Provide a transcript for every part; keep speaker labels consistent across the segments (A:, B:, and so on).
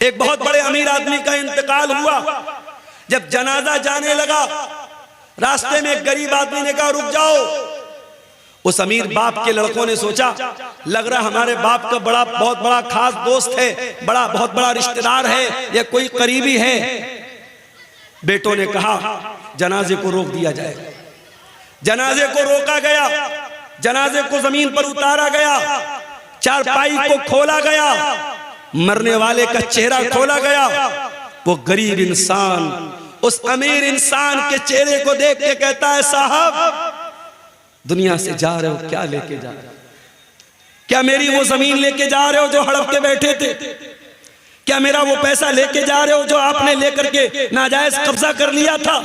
A: एक बहुत बड़े अमीर आदमी का इंतकाल हुआ। जब जनाजा जाने लगा, रास्ते में एक गरीब आदमी ने कहा रुक जाओ। उस अमीर बाप के लड़कों ने सोचा लग रहा हमारे बाप का बहुत बड़ा खास दोस्त है, बहुत बड़ा रिश्तेदार है या कोई करीबी है। बेटों ने कहा जनाजे को रोक दिया जाए। जनाजे को रोका गया, जनाजे को जमीन पर उतारा गया, चारपाई को खोला गया, मरने वाले का चेहरा खोला गया। वो गरीब इंसान उस अमीर इंसान के चेहरे को देख के कहता है साहब दुनिया से जा रहे हो, क्या लेके जा रहे हो? क्या मेरी वो जमीन लेके जा रहे हो जो हड़प के बैठे थे? क्या मेरा वो पैसा लेके जा रहे हो जो आपने लेकर के नाजायज कब्जा कर लिया था?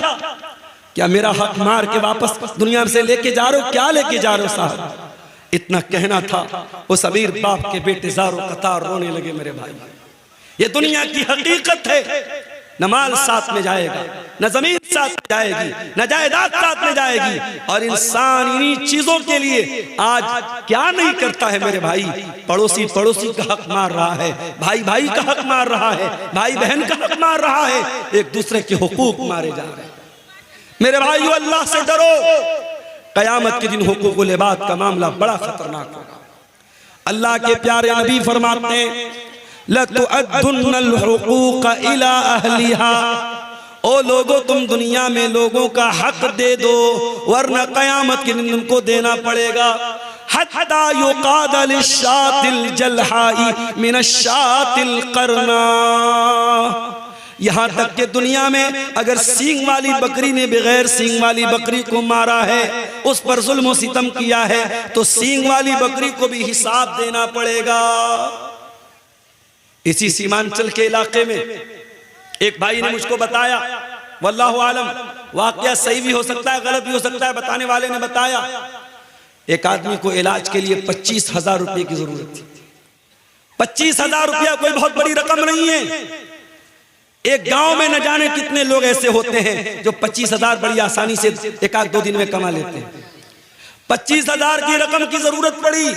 A: क्या मेरा हक मार के वापस दुनिया से लेके जा रहे हो? क्या लेके जा रहे हो साहब? इतना कहना था, उस अमीर बाप के बेटे ज़ारो कतार रोने लगे। मेरे भाई, ये दुनिया की हकीकत है। न माल साथ में जाएगा, न जमीन साथ में जाएगी, न जायदाद साथ में जाएगी। और इंसान इन्हीं चीजों के लिए आज क्या नहीं करता है मेरे भाई? पड़ोसी पड़ोसी का हक मार रहा है, भाई भाई का हक मार रहा है, भाई बहन का हक मार रहा है, एक दूसरे के हुकूक मारे जा रहे हैं। मेरे भाइयों, अल्लाह से डरो। कयामत के दिन हुकूकुल इबाद का मामला बड़ा खतरनाक होगा। अल्लाह के प्यारे नबी फरमाते हैं लतुअद्दुन्नल हुकूक इला अहलिहा। ओ लोगों, तुम दुनिया में लोगों का हक दे दो वरना कयामत के दिन तुमको देना पड़ेगा। हत्ता युकाद लिशातिल जलहाई मिनशातिल करना। यहां तक कि दुनिया में अगर सींग वाली बकरी ने बगैर सींग वाली बकरी को मारा है, उस पर जुल्म सितम किया है, तो सींग वाली बकरी को भी हिसाब देना पड़ेगा। इसी सीमांचल के इलाके में एक भाई ने मुझको बताया, वल्लाहु आलम वाकया सही भी हो सकता है गलत भी हो सकता है, बताने वाले ने बताया एक आदमी को इलाज के लिए 25,000 रुपये की जरूरत थी। 25,000 रुपया कोई बहुत बड़ी रकम नहीं है। एक गांव में न जाने कितने लोग ऐसे होते हैं जो 25,000 बड़ी आसानी से एक आध दो दिन में कमा लेते हैं। 25,000 की रकम की जरूरत पड़ी।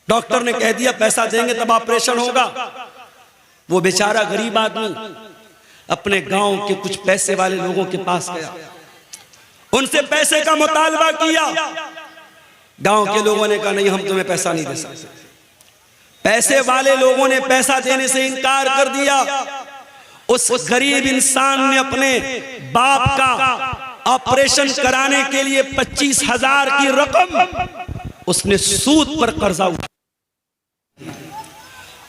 A: डॉक्टर ने कह दिया पैसा देंगे तब ऑपरेशन होगा। वो बेचारा गरीब आदमी अपने गांव के कुछ पैसे वाले लोगों के पास गया, उनसे पैसे का मुतालबा किया। गांव के लोगों ने कहा नहीं, हम तुम्हें पैसा नहीं दे सकते। पैसे वाले लोगों ने पैसा देने से इनकार कर दिया। उस गरीब इंसान ने अपने बाप का ऑपरेशन कराने के लिए 25,000 की रकम उसने सूद पर कर्जा उठाया।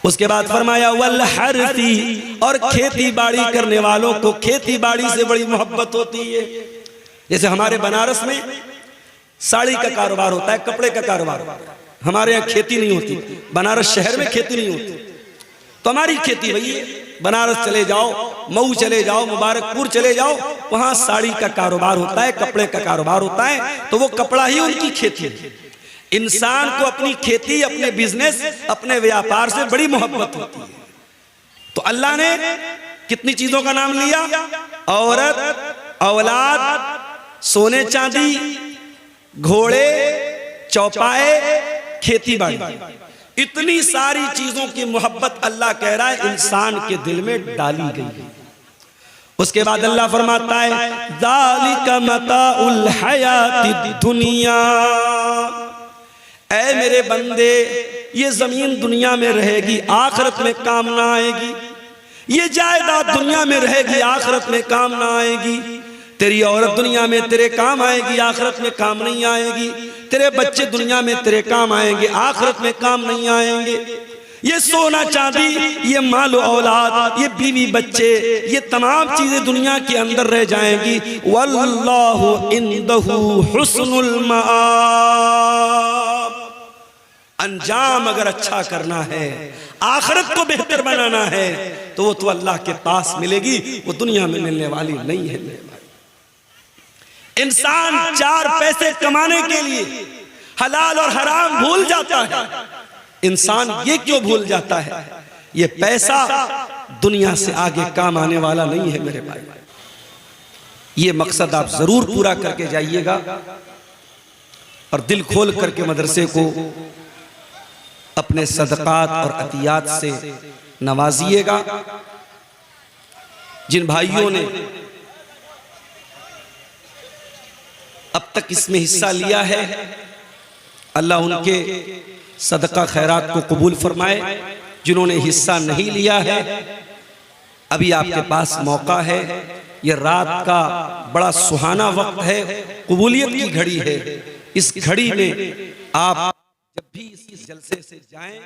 A: उसके बाद फरमाया वल हरती, और खेती बाड़ी करने वालों को खेती बाड़ी से बड़ी मोहब्बत होती है। जैसे हमारे बनारस में साड़ी का कारोबार होता है, कपड़े का कारोबार। हमारे यहाँ खेती नहीं होती, बनारस शहर में खेती नहीं होती, तो हमारी खेती वही है। बनारस चले जाओ, मऊ चले जाओ, मुबारकपुर चले जाओ, वहां साड़ी का कारोबार होता है, कपड़े का कारोबार होता है, तो वो कपड़ा ही उनकी खेती है। इंसान को अपनी खेती, अपने बिजनेस, अपने व्यापार से बड़ी मोहब्बत होती है। तो अल्लाह ने कितनी चीजों का नाम लिया? औरत, औलाद, सोने चांदी, घोड़े, चौपाए, खेती बाड़ी, इतनी सारी चीजों की मोहब्बत अल्लाह कह रहा है इंसान के दिल में डाली गई है। उसके बाद अल्लाह फरमाता है ज़ालिका मताउल हयातिद दुनिया। ऐ मेरे बंदे, ये जमीन दुनिया में रहेगी, आखिरत में काम ना आएगी। ये जायदाद दुनिया में रहेगी, आखिरत में काम ना आएगी। तेरी औरत दुनिया में तेरे काम आएगी, आखिरत में काम नहीं आएगी। तेरे बच्चे दुनिया में तेरे काम आएंगे, आखिरत में काम नहीं आएंगे। ये सोना चांदी, ये माल औलाद, ये बीवी बच्चे, ये तमाम चीजें दुनिया के अंदर रह जाएंगी। वल्लाहु इंदहु हुस्नुल मआब। अंजाम अगर अच्छा करना है, आखिरत को बेहतर बनाना है, तो वो तो अल्लाह के पास मिलेगी, वो दुनिया में मिलने वाली नहीं है। इंसान 4 पैसे कमाने के लिए हलाल और हराम भूल जाता है। इंसान ये क्यों भूल जाता है? ये पैसा दुनिया से आगे काम आने वाला नहीं है मेरे भाई। ये मकसद आप जरूर पूरा करके जाइएगा और दिल खोल करके मदरसे को अपने सदकात और अतियात से नवाजिएगा। जिन भाइयों ने अब तक इसमें हिस्सा लिया है, अल्लाह उनके सदका खैरात को कबूल फरमाए। जिन्होंने हिस्सा नहीं लिया है, अभी आपके पास मौका है। ये रात का बड़ा सुहाना वक्त है, कबूलियत की घड़ी है। इस घड़ी में आप जब भी इस जलसे से जाएं,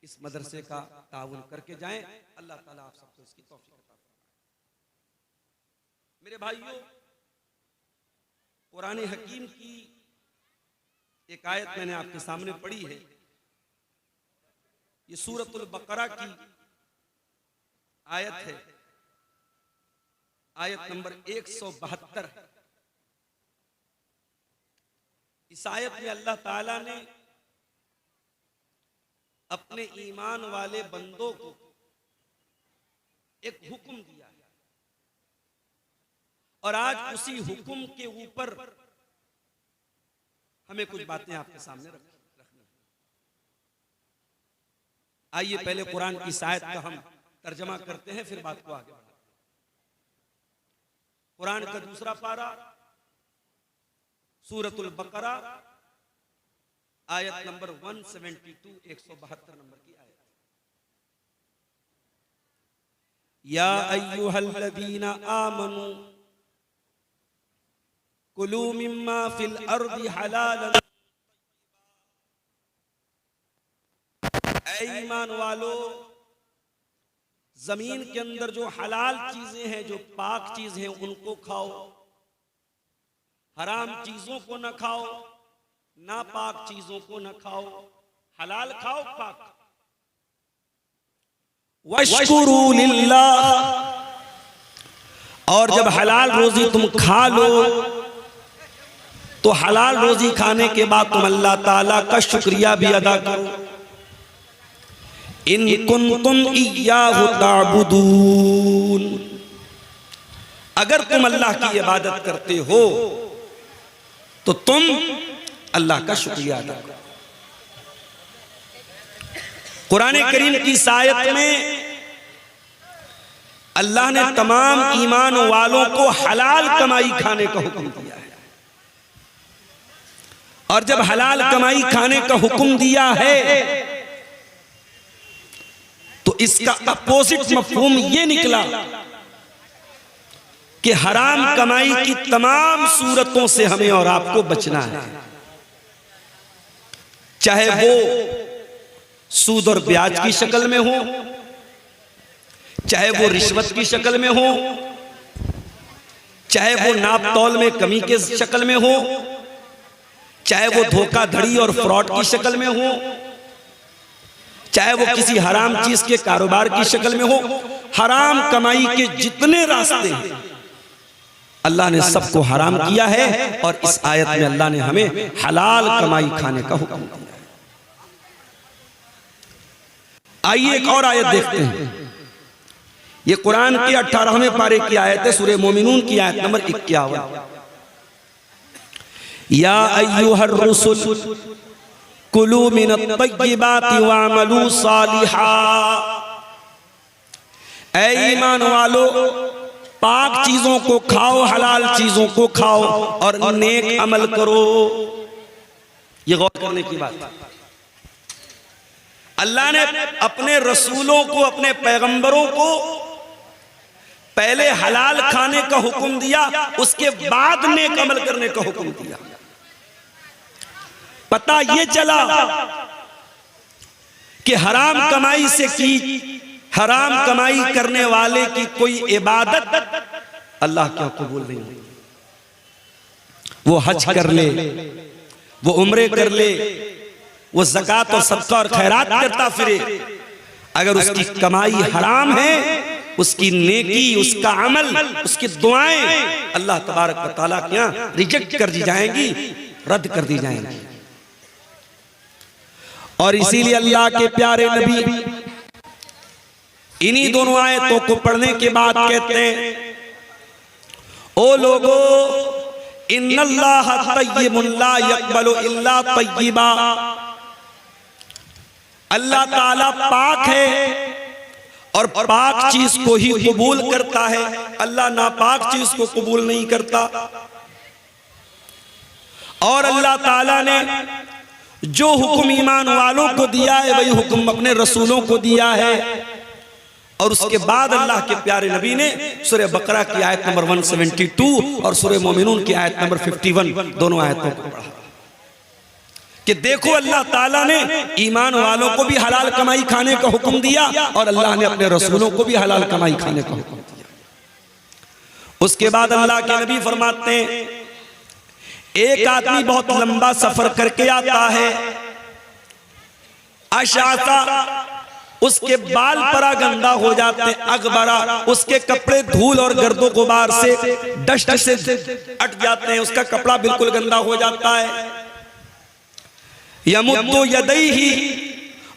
A: इस मदरसे का ताउन करके जाएं। अल्लाह ताला आप सबको इसकी तौफीक अता फरमाए। मेरे भाइयों, कुरान हकीम की एक आयत मैंने आपके सामने पढ़ी है। ये सूरतुल बकरा की आयत है, आयत नंबर 172 है। इस आयत में अल्लाह ताला ने अपने ईमान वाले बंदों को एक हुक्म दिया है, और आज उसी हुक्म के ऊपर हमें कुछ बातें आपके सामने रखनी। आइए पहले कुरान की इस आयत का हम तर्जमा करते हैं, फिर बात को आगे बढ़ाते हैं। कुरान का दूसरा पारा, सूरतुल बकरा, आयत नंबर 172, 172 नंबर की आयत। या अय्युहल्लज़ीना आमनू कुलू मिम्मा फिल अर्दि हलालन। ऐ ईमान वालो, जमीन के अंदर जो हलाल चीजें हैं, जो पाक चीजें हैं, उनको खाओ। हराम चीजों को न खाओ, नापाक चीजों को न खाओ। हलाल खाओ, पाक। वश्कुरू लिल्लाह, और जब हलाल रोजी तुम खा लो तो हलाल रोजी खाने के बाद तुम अल्लाह ताला का शुक्रिया भी अदा करो। इन कुंतुम इय्याहु ताबुदून, अगर तुम अल्लाह की इबादत करते हो तो तुम अल्लाह का शुक्रिया अदा करो। कुरान करीम की इस आयत में अल्लाह ने तमाम ईमान वालों को हलाल कमाई खाने का हुक्म दिया है, और जब हलाल कमाई खाने का हुक्म दिया है तो इसका अपोजिट मफहूम ये निकला कि हराम कमाई की तमाम सूरतों से हमें और आपको बचना है। चाहे वो सूद और ब्याज की शक्ल में हो, चाहे वो रिश्वत की शक्ल में हो, चाहे वो नाप तौल में कमी के शक्ल में हो, चाहे वो धोखाधड़ी और फ्रॉड की शक्ल में हो, चाहे वो किसी हराम चीज के कारोबार की शक्ल में हो। हराम कमाई के जितने रास्ते हैं अल्लाह ने सबको हराम किया है, और इस आयत में अल्लाह ने हमें हलाल कमाई खाने का हुक्म दिया है। आइए एक और आयत देखते हैं। ये कुरान के 18वें पारे की आयत है, सूरह मोमिनून की आयत नंबर 51। या अय्युहर रुसुल कुलू मिनत तय्यिबाति वअमलू सालिहा, ऐ ईमान वालो, पाक चीजों को खाओ, हलाल चीजों को खाओ और नेक अमल करो। ये गौर करने की बात। अल्लाह ने अपने रसूलों को, अपने पैगंबरों को पहले हलाल खाने का हुक्म दिया, उसके बाद नेक अमल करने का हुक्म दिया। पता ये चला कि हराम कमाई से की, हराम कमाई करने वाले की कोई इबादत अल्लाह क्या कबूल नहीं होती। वो हज कर ले, वो उम्रे कर ले, वो ज़कात और सदका और खैरात करता फिरे, अगर उसकी कमाई हराम है, उसकी नेकी, उसका अमल, उसकी दुआएं अल्लाह तबारक व तआला के यहाँ रिजेक्ट कर दी जाएंगी, रद्द कर दी जाएंगी। और इसीलिए अल्लाह के प्यारे नबी इन्हीं दोनों आयतों को पढ़ने के बाद कहते हैं, ओ लोगो, इन्नल्लाह तय्यिबुन ला यक़बलु इल्ला तय्यिबा, अल्लाह ताला पाक है, और पाक चीज को ही कबूल करता है, अल्लाह नापाक चीज को कबूल नहीं करता। और अल्लाह ताला ने जो हुक्म ईमान वालों को दिया है वही हुक्म अपने रसूलों को दिया है। और उसके बाद अल्लाह के प्यारे नबी ने सूरह बकरा की आयत नंबर 172 और सूरह मोमिनून की आयत नंबर 51 दोनों आयतों को पढ़ा कि देखो अल्लाह ताला ने ईमान वालों को भी हलाल कमाई खाने का हुक्म दिया और अल्लाह ने अपने रसूलों को भी हलाल कमाई खाने का हुक्म दिया। उसके बाद अल्लाह के नबी फरमाते हैं, एक आदमी बहुत लंबा सफर करके आता है, अशासा, उसके बाल परागंदा हो जाते हैं, अगबरा, उसके कपड़े धूल और गर्दो गुबार से डस्ट से अट जाते हैं, उसका कपड़ा बिल्कुल गंदा हो जाता है। यमुद्दु यदैहि,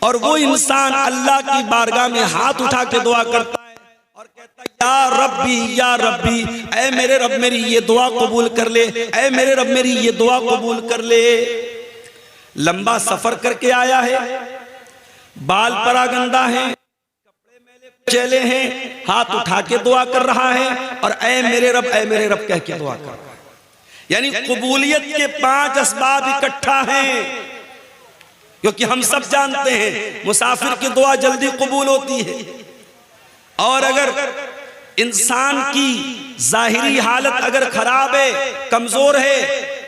A: और वो इंसान अल्लाह की बारगाह में हाथ उठा के दुआ करता है और कहता है या रब्बी, ऐ मेरे रब मेरी ये दुआ कबूल कर ले, ऐ मेरे रब मेरी ये दुआ कबूल कर ले। लंबा सफर करके आया है, बाल परागंदा है, कपड़े मैले कुचैले हैं, हाथ उठा के दुआ कर रहा है और ऐ मेरे रब कह के दुआ कर रहा है। यानी कबूलियत के 5 असबाब इकट्ठा हैं, क्योंकि हम सब जानते हैं मुसाफिर की दुआ जल्दी कबूल होती है। और अगर इंसान की जाहिरी हालत अगर खराब है, कमजोर है,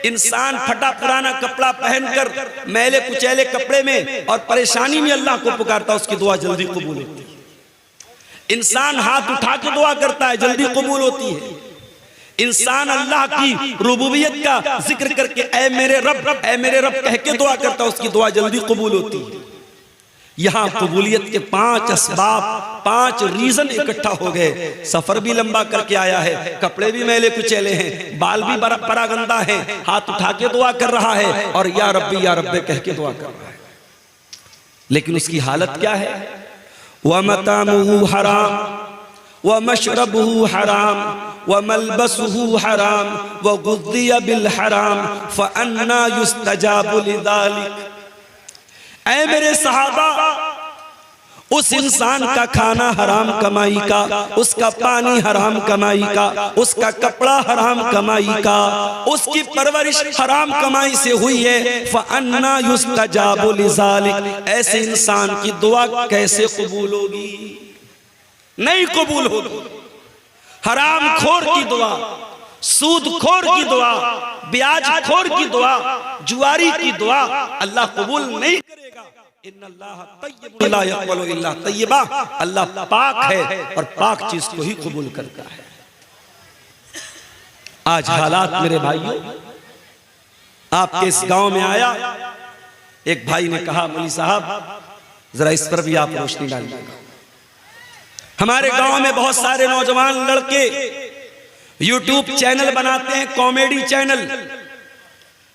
A: इंसान फटा पुराना कपड़ा पहनकर मैले कुचैले कपड़े में और परेशानी में अल्लाह को पुकारता है, उसकी दुआ जल्दी कबूल होती है। इंसान हाथ उठा के दुआ करता है, जल्दी कबूल होती है। इंसान अल्लाह की रुबूबियत का जिक्र करके ऐ मेरे रब कह के दुआ करता है, उसकी दुआ जल्दी कबूल होती है। यहां कबूलियत के 5 असबाब, 5 रीजन इकट्ठा हो गए। सफर भी लंबा करके आया है, कपड़े भी मैले कुचैले हैं, बाल भी परागंदा है, हाथ उठा के दुआ कर रहा है और या रब्बी कह के दुआ कर रहा है। लेकिन उसकी हालत क्या है? व मतामुहु हराम व मशरबुहु हराम व मलबसुहु हराम व गुद्दिया बिल हराम फअन्ना युस्तजाबु लिज़ालिक। ऐ मेरे सहाबा, उस इंसान का खाना हराम कमाई का, उसका पानी हराम कमाई का, उसका कपड़ा हराम कमाई का, उसकी परवरिश हराम कमाई से हुई है। फअन्ना युस्तजाबु लिज़ालिक, ऐसे इंसान की दुआ कैसे कबूल होगी? नहीं कबूल होगी। हराम खोर की दुआ, सूद खोर की दुआ, ब्याज खोर की दुआ, जुआरी की दुआ अल्लाह कबूल नहीं करेगा। इन्नल्लाह तय्यबुन ला यक़बलु इल्ला तय्यबा, अल्लाह पाक है और पाक चीज को ही कबूल करता है। आज हालात मेरे भाइयों, आपके इस गांव में आया, एक भाई ने कहा मौलवी साहब जरा इस पर भी आप रोशनी डालिएगा। हमारे गांव में बहुत सारे नौजवान लड़के यूट्यूब चैनल बनाते हैं, कॉमेडी चैनल।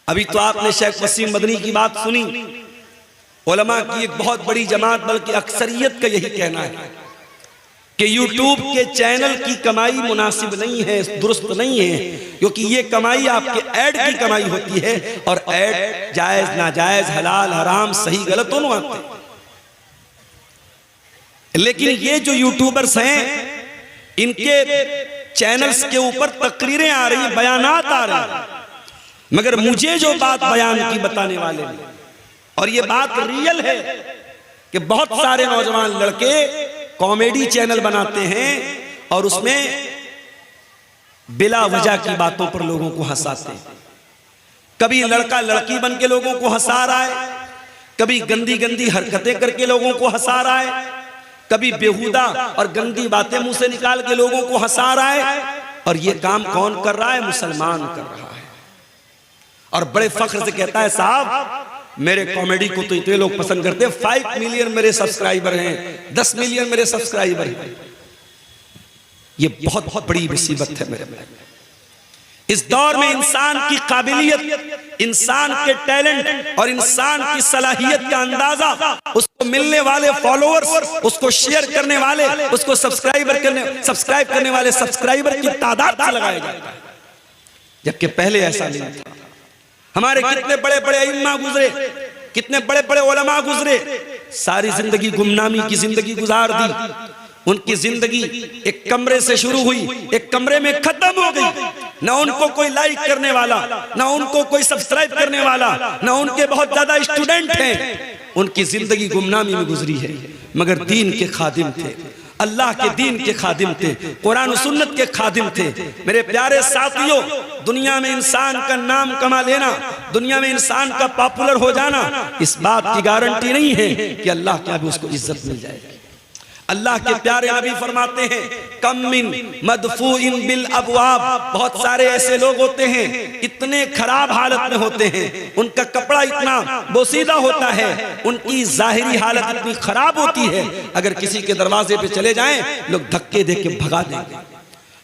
A: अभी तो आपने शेख वसीम मदनी की बात सुनी, उलमा की एक बहुत बड़ी जमात बल्कि अक्सरियत का यही कहना है कि यूट्यूब के चैनल की कमाई मुनासिब नहीं है, दुरुस्त नहीं है, क्योंकि ये कमाई आपके ऐड की कमाई होती है और ऐड जायज नाजायज, हलाल हराम, सही गलत दोनों आते हैं। लेकिन ये जो यूट्यूबर्स हैं, इनके चैनल्स के ऊपर तकरीरें आ रही हैं, बयानात आ रहे हैं, मगर मुझे जो बात बयान की बताने वाले हैं, और ये बात रियल है कि बहुत सारे नौजवान लड़के कॉमेडी चैनल बनाते हैं और उसमें बिला वजह की बातों पर लोगों को हंसाते हैं। कभी लड़का लड़की बन के लोगों को हंसा रहा है, कभी गंदी गंदी हरकतें करके लोगों को हंसा रहा है, कभी बेहुदा और गंदी बातें मुंह से निकाल के लोगों को हंसा रहा है। और ये काम कौन कर रहा है? मुसलमान कर रहा है। और बड़े फख्र से कहता है साहब मेरे कॉमेडी को तो इतने लोग पसंद करते हैं, 5 मिलियन मेरे सब्सक्राइबर हैं, 10 मिलियन मेरे सब्सक्राइबर हैं। ये बहुत बहुत बड़ी मुसीबत है मेरे भाई। इस दौर में इंसान की काबिलियत, इंसान के टैलेंट और इंसान की सलाहियत का अंदाजा उसको मिलने वाले फॉलोअर्स, उसको शेयर करने वाले, उसको सब्सक्राइब करने वाले सब्सक्राइबर की तादाद से लगाया जाता है, जबकि पहले ऐसा नहीं था। हमारे कितने बड़े बड़े इमाम गुजरे, कितने बड़े बड़े उलमा गुजरे, सारी जिंदगी गुमनामी की जिंदगी गुजार दी। उनकी जिंदगी एक कमरे से शुरू हुई, एक कमरे में खत्म हो गई। ना उनको कोई लाइक करने वाला, ना उनको कोई सब्सक्राइब करने वाला, ना उनके बहुत ज्यादा स्टूडेंट हैं। उनकी जिंदगी गुमनामी में गुजरी है, मगर दीन के खादिम थे, अल्लाह के दीन के खादिम थे, कुरान और सुन्नत के खादिम थे। मेरे प्यारे साथियों, दुनिया में इंसान का नाम कमा लेना, दुनिया में इंसान का पॉपुलर हो जाना, इस बात की गारंटी नहीं है कि अल्लाह के आगे उसको इज्जत मिल जाएगी। अल्लाह के प्यारे नबी फरमाते हैं, कम मिन मदफूइन बिल अबवाब, बहुत सारे ऐसे लोग होते हैं इतने खराब हालत में होते हैं, उनका कपड़ा इतना बोसीदा होता है, उनकी जाहिरी हालत इतनी खराब होती है, अगर किसी के दरवाजे पे चले जाएं लोग धक्के दे के भगा देंगे,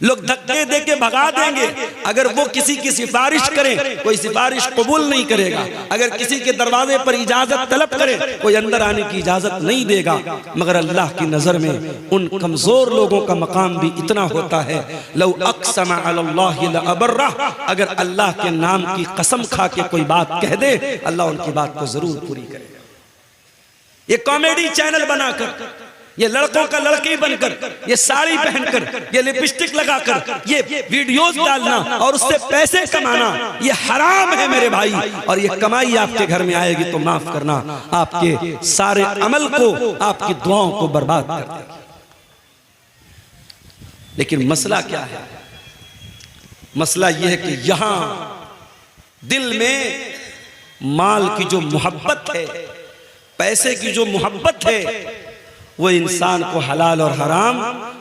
A: लोग धक्के दे के भगा देंगे। अगर वो किसी की सिफारिश करें, कोई सिफारिश कबूल नहीं करेगा। अगर किसी के दरवाजे पर इजाजत तलब करे, कोई अंदर आने की इजाजत नहीं देगा। मगर अल्लाह की नजर में उन कमजोर लोगों का मकाम भी इतना होता है, लौ अक़सम अलल्लाहि लअबर्रा, अगर अल्लाह के नाम की कसम खा के कोई बात कह दे, अल्लाह उनकी बात को जरूर पूरी करेगा। ये कॉमेडी चैनल बनाकर, ये लड़कों का लड़की बनकर, ये साड़ी पहनकर, ये लिपस्टिक लगाकर ये वीडियोस डालना और उससे पैसे कमाना, ये हराम है मेरे भाई। और ये कमाई आपके घर में आएगी तो माफ करना, आपके सारे अमल को, आपकी दुआओं को बर्बाद कर देगी। लेकिन मसला क्या है? मसला यह है कि यहां दिल में माल की जो मोहब्बत है, पैसे की जो मोहब्बत है, वो इंसान को हलाल और हराम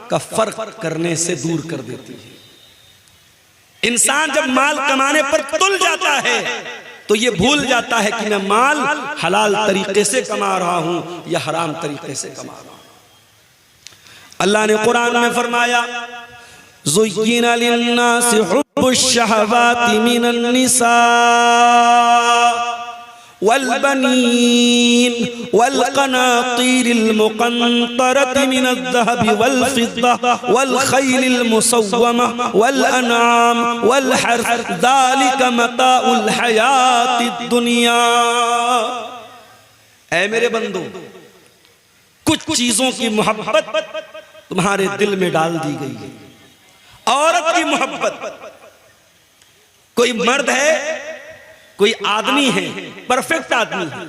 A: का फर्क करने से दूर कर देती है। इंसान जब माल कमाने पर तुल जाता है तो ये भूल जाता है कि मैं माल हलाल तरीके से कमा रहा हूं या हराम तरीके से कमा रहा हूं। अल्लाह ने कुरान में फरमाया, ज़ुय्यिना लिन्नासि हुब्बुश शहवाति मिनन निसा वल्बनीन वल्क़नातीरिल मुक़न्तरति मिनज़्ज़हबि वल्फ़िद्दा वल्ख़ैलिल मुसव्वमा वल्अनआम वल्हर्थ ज़ालिका मताउल हयातिद दुनिया। ऐ मेरे बंदो, कुछ चीजों की मोहब्बत तुम्हारे दिल में डाल दी गई है। औरत की मोहब्बत, कोई मर्द है, कोई आदमी है, परफेक्ट आदमी है,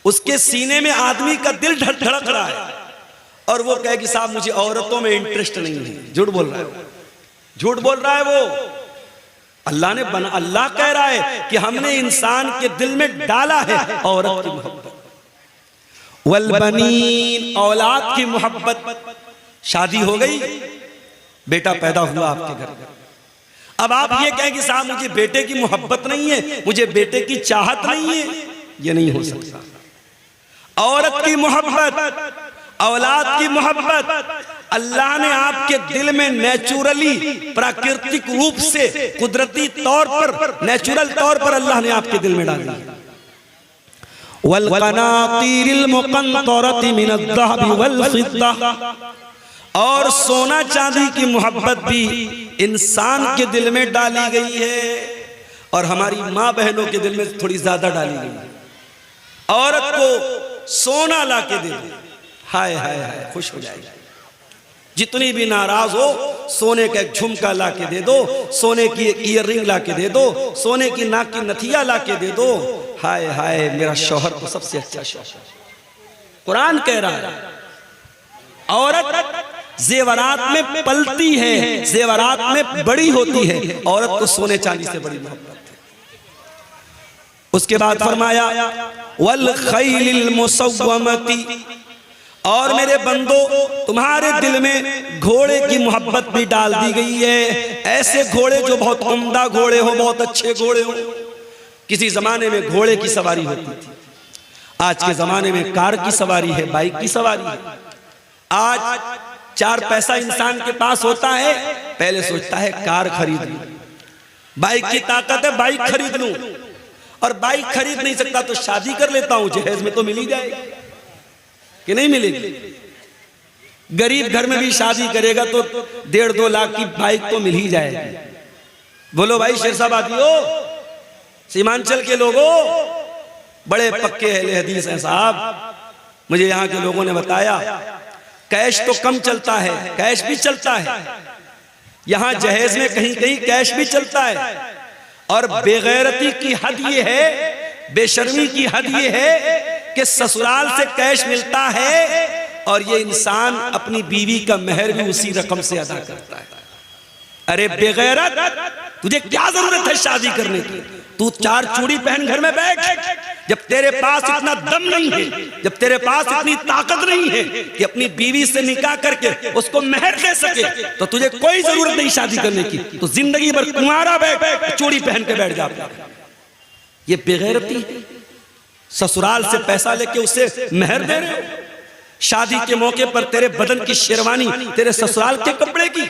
A: उसके सीने में आदमी का दिल धड़क रहा है और वो कहे कि साहब मुझे औरतों में इंटरेस्ट नहीं है। झूठ बोल रहा है वो, झूठ बोल रहा है वो। अल्लाह ने बना, अल्लाह कह रहा है कि हमने इंसान के दिल में डाला है औरत की मोहब्बत। वल्बनीन, औलाद की मोहब्बत, शादी हो गई, बेटा पैदा हुआ आपके घर में, अब आप ये कहें कि साहब मुझे बेटे की मोहब्बत नहीं है, मुझे बेटे की चाहत नहीं है, ये नहीं हो सकता। औरत की मोहब्बत, औलाद की मोहब्बत अल्लाह ने आपके दिल में नेचुरली, प्राकृतिक रूप से, कुदरती तौर पर, नेचुरल तौर पर अल्लाह ने आपके दिल में डाली। वल्क़नातीरिल मुक़न्तरति मिनज़्ज़हबि वल्फ़िद्दा, और सोना चांदी की मोहब्बत भी इंसान के दिल में डाली गई है और हमारी माँ बहनों के दिल में थोड़ी ज्यादा डाली गई है। औरत को सोना ला के दे दो, हाय हाय हाय खुश हो जाएगी। जितनी भी नाराज हो, सोने का एक झुमका ला के दे दो, सोने की एक ईयररिंग ला के दे दो, सोने की नाक की नथिया ला के दे दो, हाय हाय मेरा शौहर तो सबसे अच्छा शौहर। कुरान कह रहा है औरत जेवरात में पलती है, जेवरात में बड़ी होती है, औरत को सोने चांदी से बड़ी मोहब्बत है। उसके बाद फरमाया वल खैलिल मुसव्वमती, और मेरे बंदो तुम्हारे दिल में घोड़े की मोहब्बत भी डाल दी गई है। ऐसे घोड़े जो बहुत उम्दा घोड़े हो, बहुत अच्छे घोड़े हो। किसी जमाने में घोड़े की सवारी होती थी, आज के जमाने में कार की सवारी है, बाइक की सवारी है। आज 4 पैसा इंसान के पास होता है, पहले सोचता है कार खरीद लूं, बाइक की ताकत है बाइक खरीद लूं, और बाइक खरीद नहीं सकता तो शादी कर लेता हूं, जहेज में तो मिल ही जाएगी कि नहीं मिलेगी। गरीब घर में भी शादी करेगा तो 1.5-2 लाख की बाइक तो मिल ही जाएगी। बोलो भाई शेरशाबादियों, सीमांचल के लोगों, बड़े पक्के अहले हदीस हैं साहब। मुझे यहाँ के लोगों ने बताया कैश तो कम चलता है, कैश भी चलता है, यहां जहेज में कहीं कहीं कैश भी चलता है। और बेगैरती की हद ये है, बेशर्मी की हद ये है कि ससुराल से कैश मिलता है और ये इंसान अपनी बीवी का मेहर भी उसी रकम से अदा करता है। अरे बेगैरत, तुझे क्या जरूरत है शादी करने की? तू 4 चूड़ी पहन घर में बैठ। जब तेरे पास इतना दम नहीं है, जब तेरे पास इतनी ताकत नहीं है कि अपनी बीवी से निकाह करके उसको मेहर दे सके, तो तुझे कोई जरूरत नहीं शादी करने की। तो जिंदगी भर कुंवारा बैठ, चूड़ी पहन के बैठ जा। ये बेगैरती है। ससुराल से पैसा लेके उसे मेहर दे रहे हो। शादी के मौके पर तेरे बदन की शेरवानी तेरे ससुराल के कपड़े की,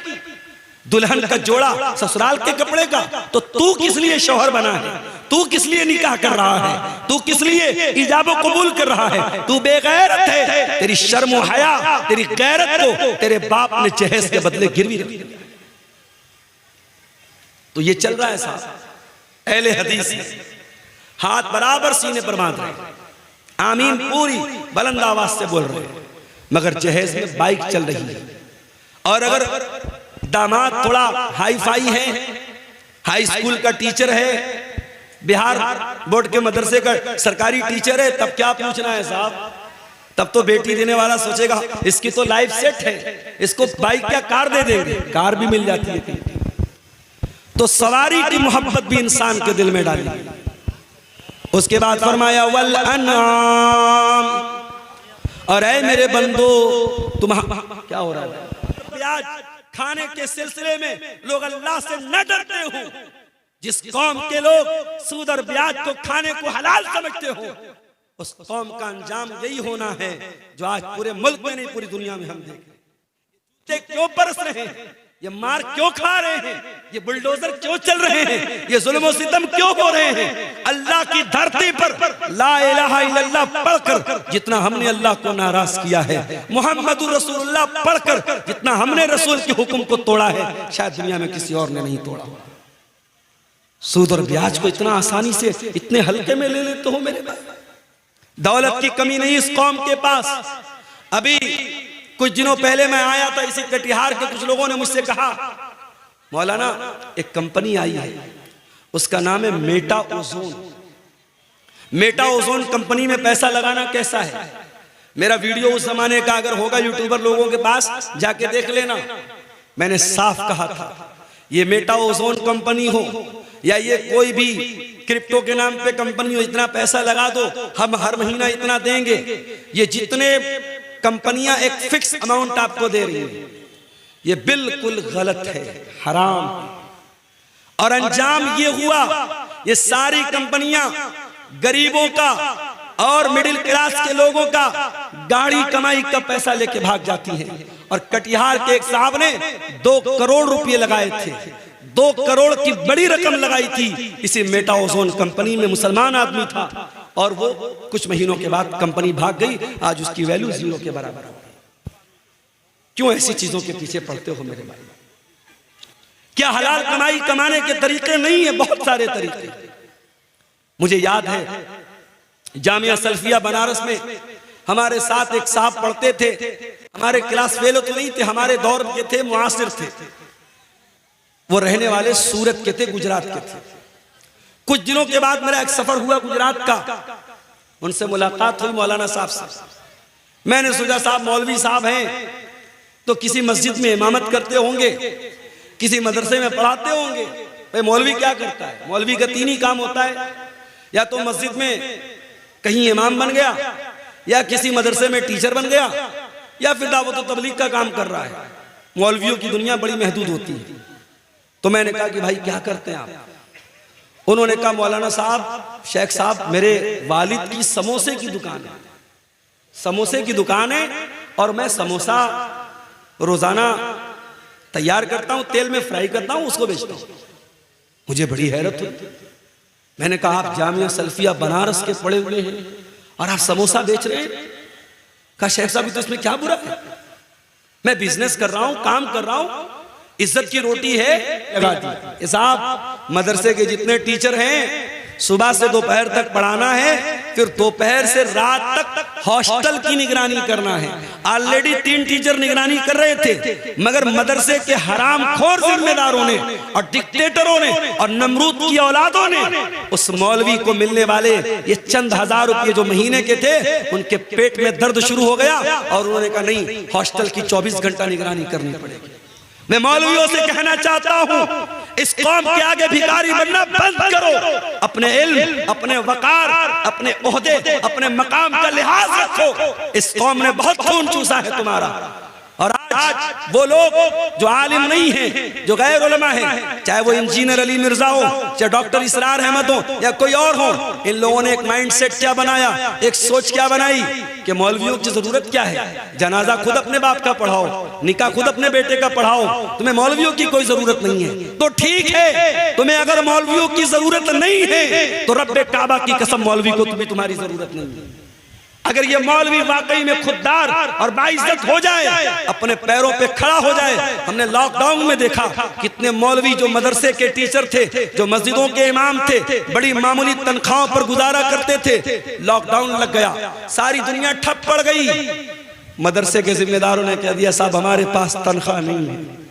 A: दुल्हन का जोड़ा ससुराल के कपड़े का। तो तू किस लिए शौहर बना है? तू किस लिए निकाह कर रहा है? तू किस लिए इजाबो कबूल कर रहा है? तू बेगैरत है। तेरी शर्म और हया, तेरी गैरत को तेरे बाप ने जहेज के बदले गिरवी रख दिया। तो ये चल रहा है साहब। अहले हदीस हाथ बराबर सीने पर बांध रहे, आमीन पूरी बुलंद आवाज से बोल रहे हैं, मगर जहेज में बाइक चल रही है। और अगर दामाद थोड़ा हाई फाई है, हाई स्कूल का टीचर है, बिहार बोर्ड के मदरसे का सरकारी टीचर है, तब क्या पूछना है साहब? तब तो बेटी देने वाला सोचेगा इसकी तो लाइफ सेट है, इसको बाइक क्या कार दे देंगे, कार भी मिल जाती है। तो सवारी की मोहब्बत भी इंसान के दिल में डाली। उसके बाद फरमाया वल अनाम, और ऐ मेरे बंदो तुम क्या हो रहा है? प्याज खाने के सिलसिले में लोग अल्लाह से न डरते हो। जिस कौम के लोग सूद और ब्याज को खाने को हलाल समझते हो, उस कौम का अंजाम यही होना है जो आज पूरे मुल्क में नहीं पूरी दुनिया में हम देख रहे हैं। क्यों बरस रहे हैं? ये मार क्यों खा रहे हैं? ये बुलडोजर क्यों चल रहे हैं? ये जुल्म और सितम क्यों हो रहे हैं? अल्लाह की धरती पर ला इलाहा इल्लल्लाह पढ़कर जितना हमने अल्लाह को नाराज किया है, मुहम्मदुर रसूलुल्लाह पढ़कर जितना हमने रसूल के हुक्म को तोड़ा है, शायद दुनिया में किसी और ने नहीं तोड़ा। सूद और ब्याज को इतना आसानी से इतने हल्के में ले लेते हो मेरे भाई। दौलत की कमी नहीं इस कौम के पास। अभी कुछ दिनों पहले मैं आया था, इसी कटिहार के कुछ लोगों ने मुझसे कहा, मौलाना एक कंपनी आई है, उसका नाम है Meta ozone. Meta ozone company में पैसा लगाना कैसा है? मेरा वीडियो उस जमाने का अगर होगा यूट्यूबर लोगों के पास जाके देख लेना। मैंने साफ कहा था, ये मेटा ओजोन कंपनी हो या ये कोई भी क्रिप्टो के नाम पे कंपनी हो, इतना पैसा लगा दो, हम हर महीना इतना देंगे। ये जितने कंपनियां एक फिक्स अमाउंट आपको दे रही है, ये बिल्कुल गलत है, हराम। और अंजाम ये हुआ, ये सारी कंपनियां गरीबों का और मिडिल क्लास के लोगों का गाड़ी कमाई का पैसा लेके भाग जाती हैं। और कटिहार के एक साहब ने 2 करोड़ रुपए लगाए थे, 2 करोड़ की बड़ी रकम लगाई थी इसी मेटा ओजोन कंपनी में। मुसलमान आदमी था और वो कुछ महीनों के बाद कंपनी भाग गई। आज उसकी वैल्यू 0 के बराबर हो गई। क्यों ऐसी चीजों के पीछे पड़ते हो मेरे भाई? क्या हलाल कमाई कमाने के तरीके नहीं है? बहुत सारे तरीके। मुझे याद है जामिया सल्फिया बनारस में हमारे साथ एक साहब पढ़ते थे, हमारे क्लास फेलो तो नहीं थे, हमारे दौर के थे, मुआसिर थे। वो रहने वाले सूरत के थे, गुजरात के थे। कुछ दिनों के बाद मेरा एक सफर हुआ गुजरात का, उनसे मुलाकात हुई मौलाना साहब से। मैंने सोचा साहब मौलवी साहब हैं तो किसी मस्जिद में इमामत करते होंगे, किसी मदरसे में पढ़ाते होंगे। भाई मौलवी क्या करता है? मौलवी का 3 ही काम होता है, या तो मस्जिद में कहीं इमाम बन गया, या किसी मदरसे में टीचर बन गया, या फिर दावत और तबलीग का काम कर रहा है। मौलवियों की दुनिया बड़ी महदूद होती है। तो मैंने कहा कि भाई क्या करते हैं आप? उन्होंने कहा मौलाना साहब, शेख साहब, मेरे वालिद की समोसे की दुकान है, समोसे की दुकान है और मैं समोसा रोजाना तैयार करता हूं, तेल में फ्राई करता हूं, उसको बेचता हूं। मुझे बड़ी हैरत हुई। मैंने कहा आप जामिया सल्फिया बनारस के पढ़े हुए हैं और आप समोसा बेच रहे हैं? कहा शेख साहब तो इसमें क्या बुरा है? मैं बिजनेस कर रहा हूं, काम कर रहा हूं, इज्जत की रोटी है लगा दी। साहब मदरसे के जितने टीचर हैं सुबह से दोपहर तक पढ़ाना है, फिर दोपहर से रात तक हॉस्टल की निगरानी करना है। ऑलरेडी 3 टीचर निगरानी कर रहे थे, मगर मदरसे के हरामखोर जिम्मेदारों ने और डिक्टेटरों ने और नमरूद की औलादों ने उस मौलवी को मिलने वाले ये चंद हजार रुपये जो महीने के थे, उनके पेट में दर्द शुरू हो गया और उन्होंने कहा नहीं, हॉस्टल की 24 घंटा निगरानी करनी पड़ेगी। मैं मौलवियों से कहना चाहता हूं, इस कौम के आगे भिखारी बनना बंद करो। अपने इल्म, अपने वकार, अपने ओहदे, अपने मकाम का लिहाज रखो। इस कौम ने बहुत खून चूसा है तुम्हारा। और आज वो लोग जो आलिम नहीं हैं, जो गैर उलमा हैं, चाहे वो इंजीनियर अली मिर्जा हो, चाहे डॉक्टर इसरार अहमद हो या कोई और हो, इन लोगों ने एक माइंडसेट क्या बनाया, एक सोच क्या बनाई कि मौलवियों की जरूरत क्या है। जनाजा खुद अपने बाप का पढ़ाओ, निकाह खुद अपने बेटे का पढ़ाओ, तुम्हें मौलवियों की कोई जरूरत नहीं है। तो ठीक है, तुम्हें अगर मौलवियों की जरूरत नहीं है तो रब्बे काबा की कसम मौलवी को तुम्हारी जरूरत नहीं है। अगर ये मौलवी वाकई में खुददार और बाइज्जत हो जाए, अपने पैरों पे खड़ा हो जाए। हमने लॉकडाउन में देखा कितने मौलवी जो मदरसे के टीचर थे, जो मस्जिदों के इमाम थे, बड़ी मामूली तनख्वाहों पर गुजारा करते थे। लॉकडाउन लग गया, सारी दुनिया ठप पड़ गई। मदरसे के जिम्मेदारों ने कह दिया साहब हमारे पास तनख्वाह नहीं है।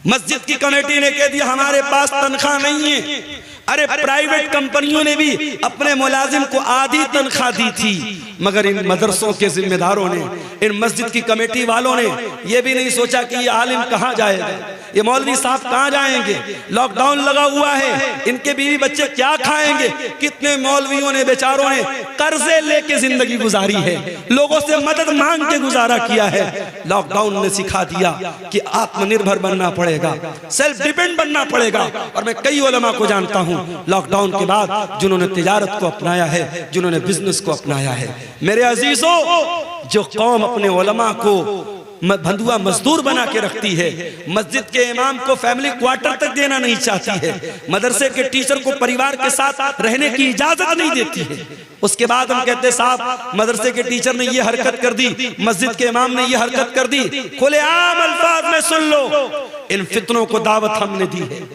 A: मस्जिद की कमेटी ने कह दिया हमारे पास तनख्वाह नहीं है। अरे प्राइवेट कंपनियों ने भी अपने मुलाजिम को आधी तनख्वाह दी थी, मगर इन मदरसों के जिम्मेदारों ने, इन मस्जिद की कमेटी वालों ने यह भी नहीं सोचा कि ये आलिम कहाँ जाएगा, ये मौलवी साहब कहाँ जाएंगे। लॉकडाउन लगा हुआ है, इनके बीवी बच्चे क्या खाएंगे। कितने मौलवियों ने, बेचारों ने कर्जे लेके जिंदगी गुजारी है, लोगों से मदद मांग के गुजारा किया है। लॉकडाउन ने सिखा दिया कि आत्मनिर्भर बनना पड़ेगा, सेल्फ डिपेंड बनना पड़ेगा। और मैं कई उलमा को जानता हूं लॉकडाउन के बाद जिन्होंने तिजारत को अपनाया है, जिन्होंने बिजनेस को अपनाया है। मेरे अजीजों, जो कौम अपने उलमा को बंधुआ मजदूर बना के रखती है, मस्जिद के इमाम को फैमिली क्वार्टर तक देना नहीं चाहती है, मदरसे के टीचर को परिवार के साथ रहने की इजाजत नहीं देती है, उसके बाद हम कहते साहब मदरसे के टीचर ने ये हरकत कर दी, मस्जिद के इमाम ने ये हरकत कर दी। खुलेआम अल्फाज में सुन लो, इन फितनों को दावत हमने दी है,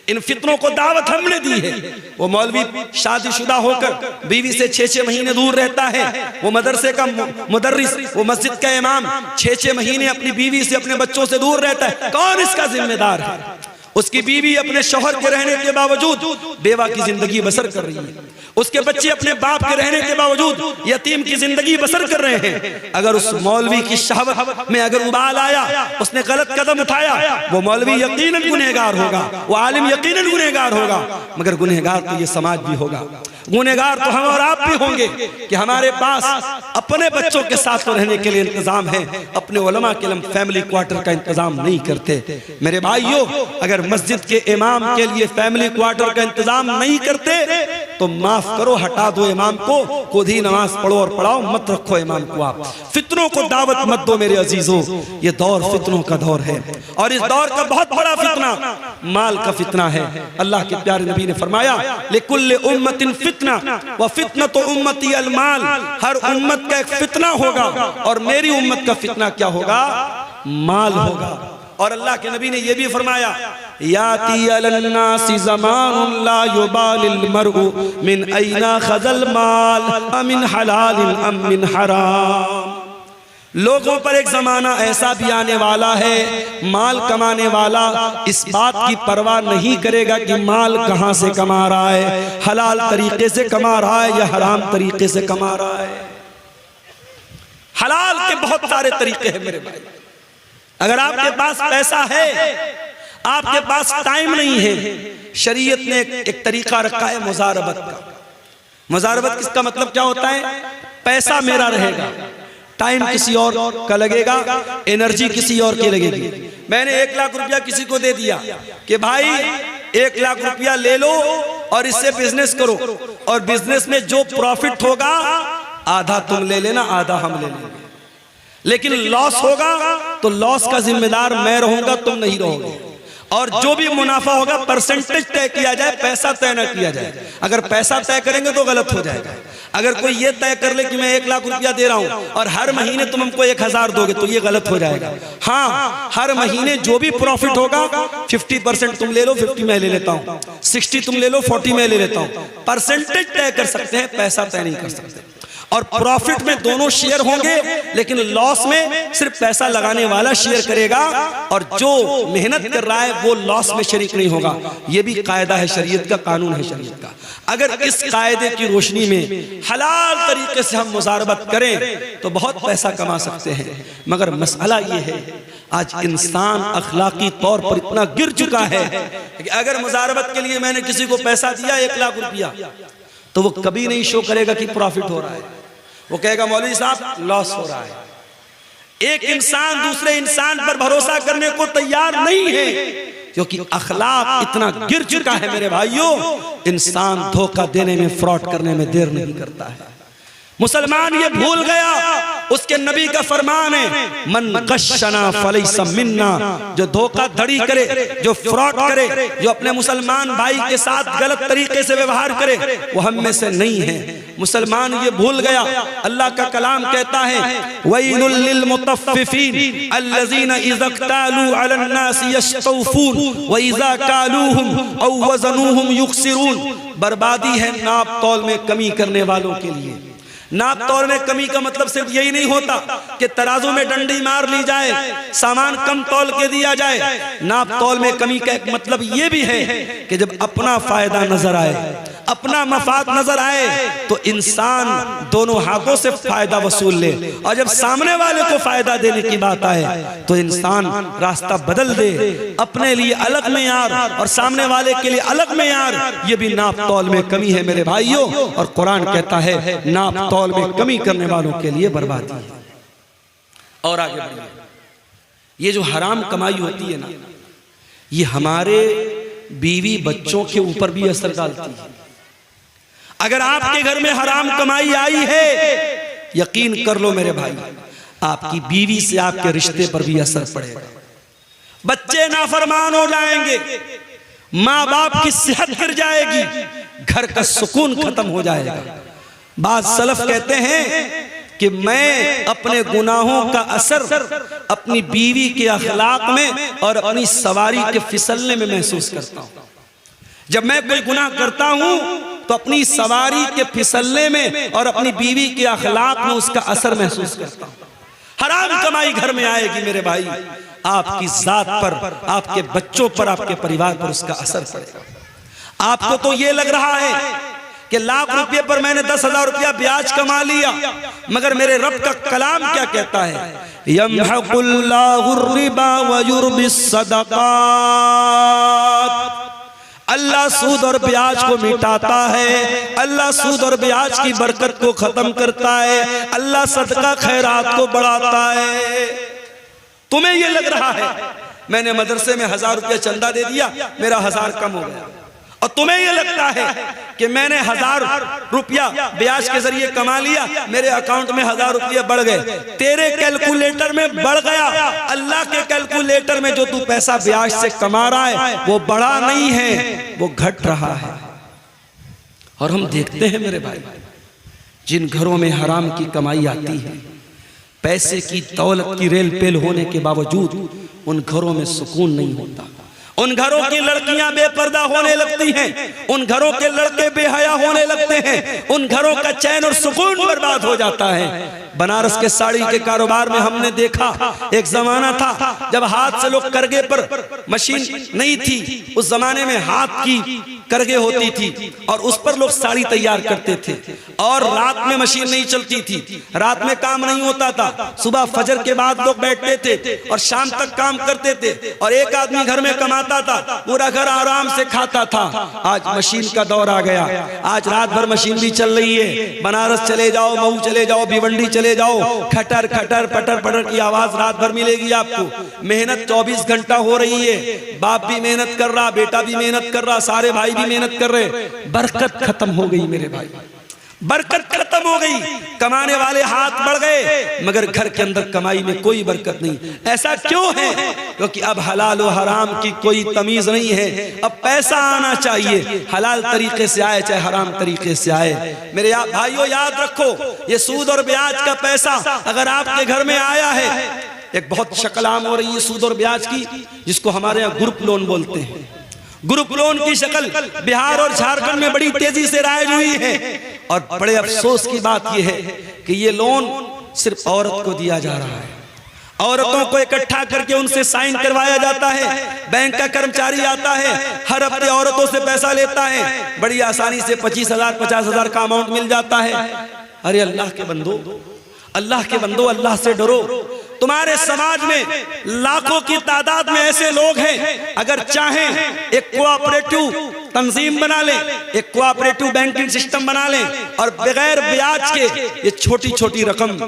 A: इन फितनों को दावत हमने दी है। वो मौलवी शादीशुदा होकर बीवी से 6-6 महीने दूर रहता है, वो मदरसे का मुदर्रिस, वो मस्जिद का इमाम 6-6 महीने अपनी बीवी से, अपने बच्चों से दूर रहता है। कौन इसका जिम्मेदार है? उसकी बीवी अपने शौहर के रहने के बावजूद बेवा की जिंदगी बसर कर रही है, उसके बच्चे अपने बाप के रहने के बावजूद यतीम की जिंदगी बसर कर रहे हैं। अगर उस मौलवी की शहवत में अगर उबाल आया, उसने गलत कदम उठाया, वो मौलवी यकीनन गुनहगार होगा, वो आलिम यकीनन गुनहगार होगा, मगर गुनहगार तो ये समाज भी होगा। गुनहगार तो हम और आप भी होंगे कि हमारे पास अपने बच्चों के साथ तो रहने के लिए इंतजाम है, अपने उलमा के लिए फैमिली क्वार्टर का इंतजाम नहीं करते। मेरे भाइयों, अगर मस्जिद के इमाम के लिए फैमिली क्वार्टर का इंतजाम नहीं करते तो माफ करो, हटा दो इमाम को, खुद ही नमाज पढ़ो और पढ़ाओ, मत रखो इमाम को। आप फितनों को दावत मत दो मेरे अजीजों, ये दौर फितनों का दौर है और इस दौर का बहुत बड़ा फितना माल का फितना है। अल्लाह के प्यारे नबी ने फरमाया लिकुल्लि उम्मतिन फितना व फितनतु उम्मती अल माल, हर उम्मत का एक फितना होगा और मेरी उम्मत का फितना क्या होगा? माल होगा। और अल्लाह के नबी ने यह भी फरमाया याती अलन्नासी ज़मानुन ला युबालिल मरउ मिन ऐना खज़ल माल अमिन हलालिन अम मिन हराम। लोगों पर एक जमाना ऐसा भी आने वाला है, माल कमाने वाला इस बात की परवाह नहीं करेगा कि माल कहां से कमा रहा है, हलाल तरीके से कमा रहा है या हराम तरीके से कमा रहा है। हलाल के बहुत सारे तरीके हैं मेरे भाई। अगर आपके पास पैसा है, आपके पास टाइम नहीं है, शरीयत ने एक तरीका रखा है मुजारबत का। मुजारबत किसका मतलब क्या होता है? पैसा मेरा रहेगा, टाइम किसी और का लगेगा, एनर्जी किसी और की लगेगी। मैंने 1 लाख रुपया किसी को दे दिया कि भाई 1 लाख रुपया ले लो और इससे बिजनेस करो, और बिजनेस में जो प्रॉफिट होगा आधा तुम ले लेना, आधा हम ले लेंगे, लेकिन लॉस होगा तो लॉस का जिम्मेदार मैं रहूंगा, तुम नहीं रहोगे। और जो भी मुनाफा होगा परसेंटेज तय किया जाए, पैसा तय न किया जाए। अगर पैसा तय करेंगे तो गलत हो जाएगा। अगर कोई ये तय कर ले कि मैं 1 लाख रुपया दे रहा हूं और हर महीने तुम हमको 1000 दोगे, तो ये गलत हो जाएगा। हाँ, हर महीने जो भी प्रॉफिट होगा 50% तुम ले लो, 50 मैं ले लेता हूं, 60 तुम ले लो, 40 मैं ले लेता हूं। परसेंटेज तय कर सकते हैं, पैसा तय नहीं कर सकते। और प्रॉफिट में दोनों शेयर होंगे, लेकिन लॉस में सिर्फ पैसा लगाने वाला शेयर करेगा और जो मेहनत कर रहा है वो लॉस में शरीक नहीं होगा। ये भी कायदा है शरीयत का, कानून है शरीयत का। अगर इस कायदे की रोशनी में हलाल तरीके से हम मुजारबत करें तो बहुत पैसा कमा सकते हैं। मगर मसला ये है, आज इंसान अखलाकी तौर पर इतना गिर चुका है कि अगर मुजारबत के लिए मैंने किसी को पैसा दिया 1 लाख रुपया, तो वो कभी नहीं शो करेगा कि प्रॉफिट हो रहा है। वो कहेगा मौलवी साहब लॉस हो रहा है। एक इंसान दूसरे इंसान पर भरोसा करने को तैयार नहीं है, क्योंकि अखलाक इतना गिर चुका है मेरे भाइयों। इंसान धोखा देने में, फ्रॉड करने में देर नहीं करता है। मुसलमान ये भूल गया, उसके नबी का फरमान है, मन गशना फलैसा मिन्ना, जो धोखाधड़ी करे, जो फ्रॉड करे, जो अपने मुसलमान भाई के साथ गलत तरीके से व्यवहार करे, वो हम में से नहीं है। मुसलमान ये भूल गया। अल्लाह का कलाम कहता है, वैलुल लिल मुतफ्फिफीन अल्लज़ीना इज़ा क़तालू अलन नास यस्तौफून व इज़ा कालूहुम औ वज़नूहुम युख़सिरून। बर्बादी है नाप तौल में कमी करने वालों के लिए। नाप तौल में कमी का मतलब सिर्फ यही नहीं होता कि तराजू में डंडी मार ली जाए, सामान कम तौल के दिया जाए। नाप तौल में कमी का एक मतलब ये भी है कि जब अपना फायदा नजर आए, अपना मफाद नजर आए, तो इंसान दोनों हाथों से फायदा वसूल ले। और जब सामने वाले को फायदा देने की बात आए तो इंसान रास्ता बदल दे, अपने लिए अलग मेयार और सामने वाले के लिए अलग मेयार। ये भी नाप तौल में कमी है मेरे भाइयों। और कुरान कहता है नाप तौल में कमी करने वालों के लिए बर्बादी है। और आगे बढ़िए, ये जो हराम कमाई होती है ना, ये हमारे बीवी बच्चों के ऊपर भी असर डालती है। अगर आपके घर में हराम कमाई आई है, यकीन कर लो मेरे भाई, आपकी बीवी से आपके रिश्ते पर भी असर पड़ेगा। बच्चे नाफरमान हो जाएंगे, माँ बाप की सेहत गिर जाएगी, घर का सुकून खत्म हो जाएगा। बात सलफ कहते हैं कि मैं अपने गुनाहों का असर अपनी बीवी के अखलाक में और अपनी सवारी के फिसलने में महसूस करता हूं। जब मैं कोई गुनाह करता हूं तो अपनी सवारी के फिसलने में और अपनी बीवी के अखलाक में उसका असर महसूस करता हूं। हराम कमाई घर में आएगी मेरे भाई, आपकी जात पर, आपके बच्चों पर, आपके परिवार पर उसका असर पड़ेगा। आपको तो ये लग रहा है कि लाख रुपए पर मैंने 10,000 रुपया ब्याज कमा लिया, मगर मेरे रब का कलाम क्या कहता है, यमहकुल्लाहु रिबा व युर्बिस सदक़ात। अल्लाह सूद और ब्याज को मिटाता है, अल्लाह सूद और ब्याज की बरकत को खत्म करता है, अल्लाह सदका खैरात को बढ़ाता है। तुम्हें यह लग रहा है मैंने मदरसे में 1000 रुपया चंदा दे दिया, मेरा 1000 कम हो गया, और तुम्हें यह लगता है कि मैंने 1000 रुपया ब्याज के जरिए कमा लिया, मेरे अकाउंट में 1000 रुपया बढ़ गए। तेरे कैलकुलेटर में बढ़ गया, अल्लाह के कैलकुलेटर में जो तू पैसा ब्याज से कमा रहा है वो बढ़ा नहीं है, वो घट रहा है। और हम देखते हैं मेरे भाई, जिन घरों में हराम की कमाई आती है, पैसे की दौलत की रेल पेल होने के बावजूद उन घरों में सुकून नहीं होता। उन घरों की लड़कियां बेपर्दा होने लगती हैं, उन घरों के लड़के बेहया होने लगते हैं, उन घरों का चैन और सुकून बर्बाद हो जाता है। बनारस के साड़ी के कारोबार में हमने देखा, एक जमाना था जब हाथ से लोग करगे पर, मशीन नहीं थी उस जमाने में, हाथ की करगे होती थी और उस पर लोग साड़ी तैयार करते थे। और रात में मशीन नहीं चलती थी, रात में काम नहीं होता था, सुबह फजर के बाद लोग बैठते थे और शाम तक काम करते थे, और एक आदमी घर में कमाता था, पूरा घर आराम से खाता था। आज मशीन का दौर आ गया, आज रात भर मशीन भी चल रही है। बनारस चले जाओ, मऊ चले जाओ, भिवंडी चले जाओ, खटर खटर पटर पटर की आवाज रात भर मिलेगी आपको। मेहनत 24 घंटा हो रही है, बाप भी मेहनत कर रहा, बेटा भी मेहनत कर रहा, सारे भाई भी मेहनत कर रहे, बरकत खत्म हो गई मेरे भाई, बरकत खत्म हो गई, कमाने वाले हाथ बढ़ गए मगर घर के अंदर कमाई में कोई बरकत नहीं। ऐसा क्यों है? क्योंकि अब हलाल और हराम की कोई तमीज नहीं है। अब पैसा आना चाहिए, हलाल तरीके से आए चाहे हराम तरीके से आए। मेरे भाइयों याद रखो, ये सूद और ब्याज का पैसा अगर आपके घर में आया है, एक बहुत शक्ल आम हो रही है सूद और ब्याज की, जिसको हमारे यहाँ ग्रुप लोन बोलते हैं। ग्रुप लोन की शक्ल बिहार और झारखंड में बड़ी तेजी से राइज हुई है और बड़े अफसोस की बात यह है कि ये लोन सिर्फ औरत को दिया जा रहा है। औरतों को इकट्ठा करके उनसे साइन करवाया जाता है, बैंक का कर्मचारी आता है, हर हफ्ते औरतों से पैसा लेता है, बड़ी आसानी से 25,000 50,000 का अमाउंट मिल जाता है। अरे अल्लाह के बंदो, अल्लाह के बंदो, अल्लाह से डरो। तुम्हारे समाज में लाखों की तादाद में ऐसे लोग हैं, अगर चाहें एक कोऑपरेटिव तंजीम बना लें, एक कोऑपरेटिव बैंकिंग सिस्टम बना लें और बगैर ब्याज के ये छोटी छोटी रकम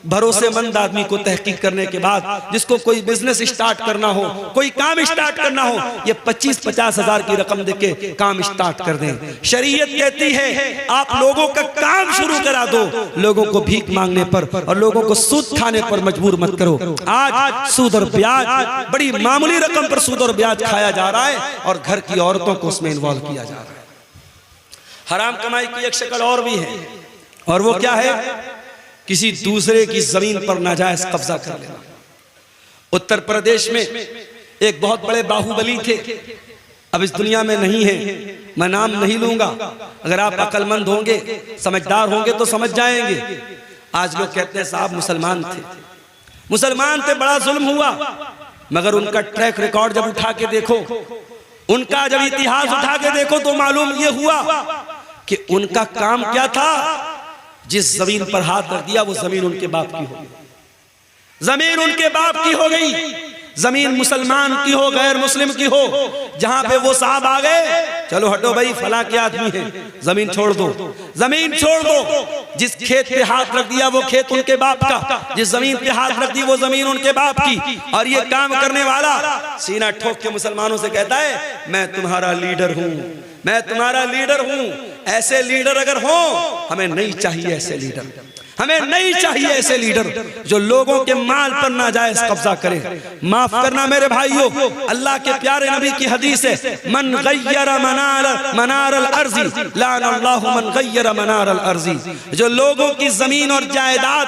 A: भरोसेमंद आदमी को तहकीक करने के बाद, जिसको कोई बिजनेस स्टार्ट करना हो, कोई काम स्टार्ट करना हो, ये 25-50 हजार की रकम देके काम स्टार्ट कर दें। शरीयत कहती है आप लोगों का काम शुरू करा दो, लोगों को भीख मांगने पर और लोगों को सूद खाने पर मजबूर मत करो। आज सूद और ब्याज, बड़ी मामूली रकम पर सूद और ब्याज खाया जा रहा है और घर की औरतों को उसमें इन्वॉल्व किया जा रहा है। हराम कमाई की एक शक्ल और भी है, और वो क्या है? किसी दूसरे की जमीन पर नाजायज कब्जा कर लेना। उत्तर प्रदेश में एक बहुत बड़े बाहुबली थे, अब इस दुनिया में नहीं है, मैं नाम नहीं लूंगा। अगर आप अक्लमंद होंगे, समझदार होंगे तो समझ जाएंगे। आज लोग कहते हैं साहब मुसलमान थे, मुसलमान थे, बड़ा जुल्म हुआ, मगर उनका ट्रैक रिकॉर्ड जब उठा के देखो, उनका जब इतिहास उठा के देखो तो मालूम ये हुआ कि उनका काम क्या था। जिस जमीन पर हाथ रख दिया वो जमीन उनके बाप की हो गई, जमीन उनके बाप की हो गई। जमीन मुसलमान की हो, गैर मुस्लिम की हो, जहां पे वो साहब आ गए, चलो हटो भाई फला के आदमी है, जमीन छोड़ दो, जमीन छोड़ दो। जिस खेत पे हाथ रख दिया वो खेत उनके बाप का, जिस जमीन पे हाथ रख दी वो जमीन उनके बाप की। और ये काम करने वाला सीना ठोक के मुसलमानों से कहता है मैं तुम्हारा लीडर हूं, मैं तुम्हारा लीडर हूं। ऐसे लीडर अगर हो, हमें नहीं चाहिए ऐसे लीडर, हमें नहीं चाहिए ऐसे लीडर जो लोगों के माल पर नाजायज कब्जा करे। माफ करना मेरे भाइयों, अल्लाह के प्यारे नबी की हदीस है, मन गय्यरा मनार अल अर्ज़ी लान अल्लाहु मन गय्यरा मनार अल अर्ज़ी। जो लोगों की जमीन और जायदाद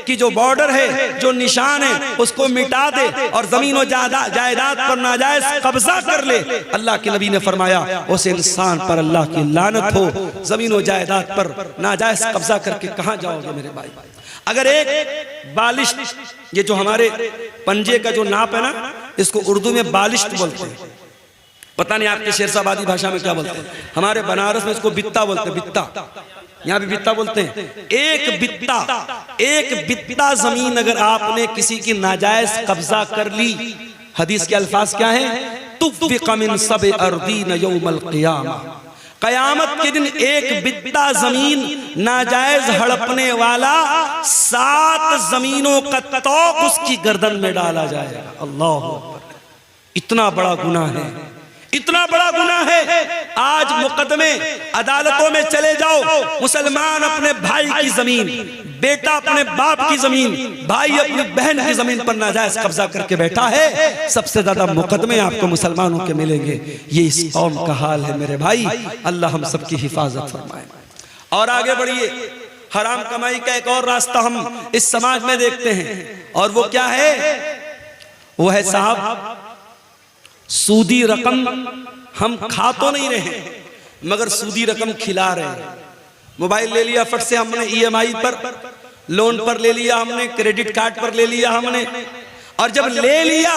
A: की जो बॉर्डर है, जो निशान है, उसको मिटा दे और जमीन और जायदाद पर नाजायज कब्जा कर ले, अल्लाह के नबी ने फरमाया उस इंसान पर अल्लाह की लानत हो। जमीन और जायदाद पर नाजायज कब्जा करके कहां जाओगे मेरे भाई? अगर एक बालिश, ये जो हमारे पंजे का जो नाप है ना, इसको उर्दू में बालिश्त बोलते हैं, पता नहीं आपके शेरशाबादी भाषा में क्या बोलते हैं, हमारे बनारस में इसको बित्ता बोलते हैं, बित्ता, यहाँ भी बित्ता बोलते हैं। एक बित्ता जमीन अगर आपने किसी की नाजायज कब्जा कर ली, हदीस के अल्फाज क्या है? तुफ़्फ़िक़ मिन सब'i अर्दीन यौमल क़ियामा, कयामत के दिन एक बित्ता जमीन नाजायज हड़पने वाला 7 जमीनों का तौक उसकी गर्दन में डाला जाएगा। अल्लाह अकबर, इतना बड़ा गुनाह है, इतना बड़ा गुनाह है। आज मुकदमे अदालतों में चले जाओ, मुसलमान अपने भाई की जमीन, बेटा अपने बाप की जमीन, भाई अपनी बहन की जमीन पर नाजायज कब्जा करके बैठा है। सबसे ज्यादा मुकदमे आपको मुसलमानों के मिलेंगे। ये इस कौम का हाल है मेरे भाई, अल्लाह हम सबकी हिफाजत फरमाए। और आगे बढ़िए, हराम कमाई का एक और रास्ता हम इस समाज में देखते हैं, और वो क्या है? वो है साहब सूदी रकम हम खा तो नहीं रहे, मगर सूदी रकम खिला रहे हैं। मोबाइल ले लिया फट से हमने, EMI पर, लोन पर ले लिया हमने, क्रेडिट कार्ड पर ले लिया हमने, और जब ले लिया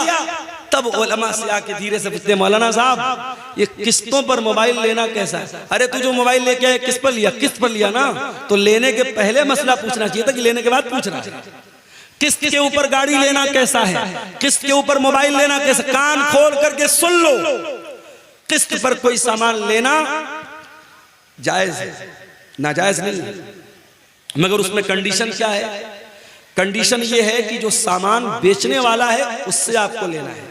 A: तब उलमा से आके धीरे से पूछते, मौलाना साहब ये किस्तों पर मोबाइल लेना कैसा है? अरे तू जो मोबाइल लेके आया किस्त पर लिया? किस्त पर लिया ना, तो लेने के पहले मसला पूछना चाहिए था कि लेने के बाद पूछना चाहिए। किस्त के ऊपर गाड़ी लेना कैसा है, किस्त के ऊपर मोबाइल लेना कैसा? कान खोल करके सुन लो, किस्त पर कोई सामान लेना जायज है, नाजायज नहीं है, मगर उसमें कंडीशन क्या है? कंडीशन ये है कि जो सामान बेचने वाला है उससे आपको लेना है।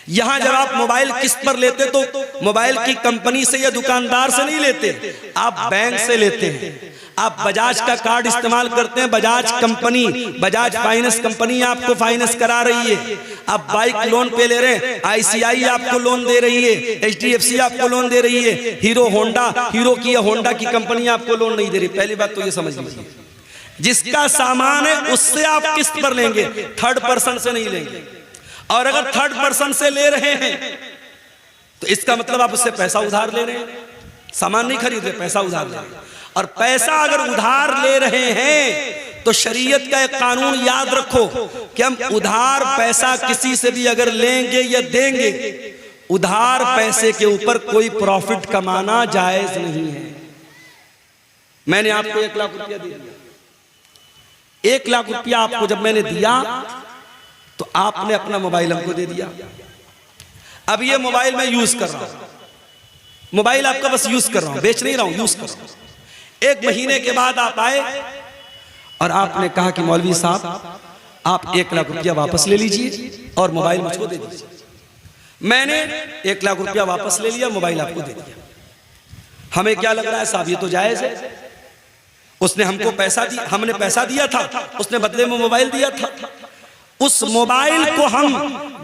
A: यहां जब आप मोबाइल किस्त पर लेते तो मोबाइल की कंपनी से या दुकानदार से नहीं लेते, आप बैंक से लेते हैं। आप बजाज का कार्ड इस्तेमाल करते हैं, Bajaj company, Bajaj finance company आपको फाइनेंस करा रही है। आप बाइक लोन पे ले रहे हैं, आईसीआई आपको लोन दे रही है, एचडीएफसी आपको लोन दे रही है, हीरो की या होंडा की कंपनी आपको लोन नहीं दे रही। पहली बात तो ये समझ लीजिए, जिसका सामान है उससे आप किस्त पर लेंगे, थर्ड पर्सन से नहीं लेंगे। और अगर थर्ड पर्सन से ले रहे हैं तो इसका मतलब आप उससे पैसा उधार ले रहे हैं, सामान नहीं खरीद रहे, पैसा उधार ले रहे हैं। और पैसा अगर उधार ले रहे हैं तो शरीयत का एक कानून याद रखो कि हम उधार पैसा किसी से भी अगर लेंगे या देंगे, उधार पैसे के ऊपर कोई प्रॉफिट कमाना जायज नहीं है। मैंने आपको 1 लाख रुपया दे दिया, 1 लाख रुपया आपको जब मैंने दिया तो आपने अपना मोबाइल हमको दे दिया। अब ये मोबाइल मैं यूज कर रहा हूं, मोबाइल आपका बस यूज कर रहा हूं, बेच नहीं रहा हूं, यूज कर रहा हूं। 1 महीने के बाद आप आए और आपने कहा कि मौलवी साहब आप 1 लाख रुपया वापस ले लीजिए और मोबाइल मुझको दे दीजिए। मैंने 1 लाख रुपया वापस ले लिया, मोबाइल आपको दे दिया। हमें क्या लग रहा है साहब, ये तो जायज है। उसने हमको पैसा दिया, हमने पैसा दिया था, उसने बदले में मोबाइल दिया था। उस मोबाइल को हम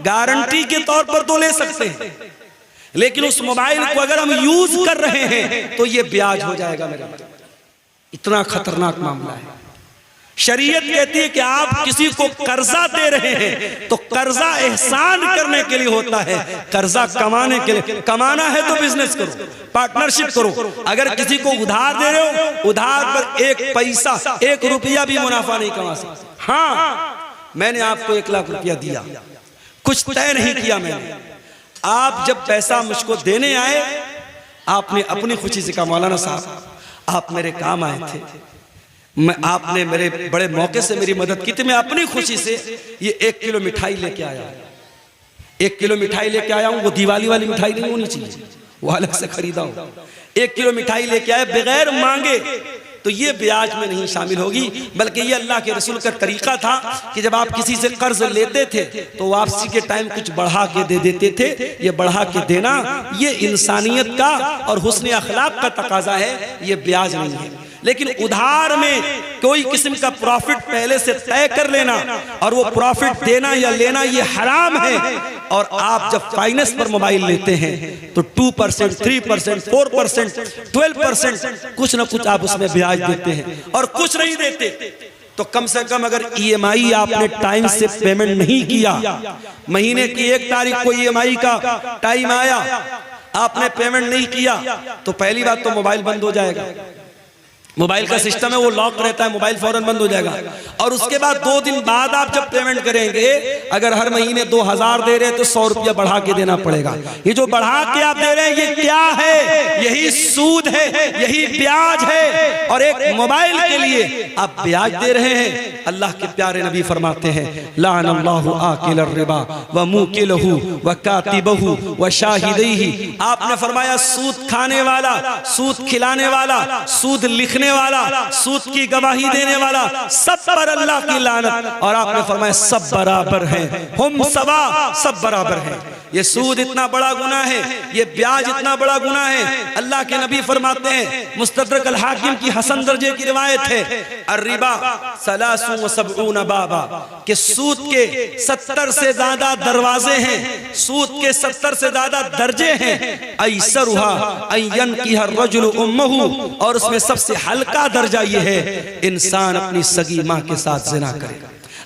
A: गारंटी के तौर पर तो ले सकते हैं, लेकिन उस मोबाइल को अगर हम यूज कर रहे हैं तो ये ब्याज हो जाएगा मेरा। इतना खतरनाक मामला है। शरीयत कहती है कि आप किसी को कर्जा दे रहे हैं तो कर्जा एहसान करने के लिए होता है, कर्जा कमाने के लिए। कमाना है तो बिजनेस करो, पार्टनरशिप करो। अगर किसी को उधार दे रहे हो, उधार पर 1 पैसा 1 रुपया भी मुनाफा नहीं कमा सकते। हाँ, मैंने आपको 1 लाख रुपया दिया, कुछ तय नहीं किया मैंने। आप जब पैसा मुझको देने आए, आपने अपनी खुशी से कहा मौलाना साहब आप मेरे काम आए थे, आपने मेरे बड़े मौके से मेरी मदद की थी, मैं अपनी खुशी से ये 1 किलो मिठाई लेके आया। 1 किलो मिठाई लेके आया हूं, वो दिवाली वाली मिठाई नहीं होनी चाहिए, वो अलग से खरीदा हूं। 1 किलो मिठाई लेके आए बगैर मांगे, तो ये ब्याज में नहीं शामिल होगी, बल्कि ये अल्लाह के रसूल का तरीका था कि जब आप किसी से कर्ज लेते थे तो वापसी के टाइम कुछ बढ़ा के दे देते थे। ये बढ़ा के देना ये इंसानियत का और हुस्न अखलाक का तकाजा है, ये ब्याज नहीं है। लेकिन उधार में कोई किस्म का प्रॉफिट पहले से तय कर लेना और वो प्रॉफिट देना या लेना ये हराम है। और आप जब फाइनेंस पर मोबाइल लेते हैं तो 2%, 3%, 4%, 12% कुछ ना कुछ आप उसमें ब्याज देते हैं, और कुछ नहीं देते तो कम से कम अगर EMI आपने टाइम से पेमेंट नहीं किया, महीने की 1 तारीख को EMI का टाइम आया, आपने पेमेंट नहीं किया, तो पहली बात तो मोबाइल बंद हो जाएगा। मोबाइल का सिस्टम है वो लॉक रहता है, मोबाइल फौरन बंद हो जाएगा। और उसके बाद 2 दिन बाद आप जब पेमेंट करेंगे, अगर हर महीने 2000 दे रहे हैं तो 100 रुपया बढ़ा के देना पड़ेगा। ये जो बढ़ा के आप दे रहे हैं ये क्या है? यही सूद है, यही ब्याज है। और एक मोबाइल के लिए आप ब्याज दे रहे हैं। अल्लाह के प्यारे नबी फरमाते हैं लानल्लाहु आकिल रिबा व मुकिलहु व कातिबहु व शाहिदैहि। आपने फरमाया सूद खाने वाला, सूद खिलाने वाला, सूद लिखने वाला, सूद की गवाही देने वाला, सब पर अल्लाह की लानत। और आपने फरमाया सब बराबर हैं, हम सवा, सब बराबर हैं। ये सूद इतना बड़ा गुनाह है, ये ब्याज इतना बड़ा गुनाह है। अल्लाह के नबी फरमाते हैं, मुस्तदरक अल हाकिम की हसन दर्जे की रिवायत है, अर्रिबा सलासु व सबऊन बाबा, कि सूद के 70 से ज्यादा दरवाजे हैं, सूद के 70 से ज्यादा दर्जे हैं। ऐसरुहा अयन की हर रजुल उम्महु, और उसमें सबसे हल्का दर्जा ये है इंसान अपनी सगी माँ के साथ जिना करे,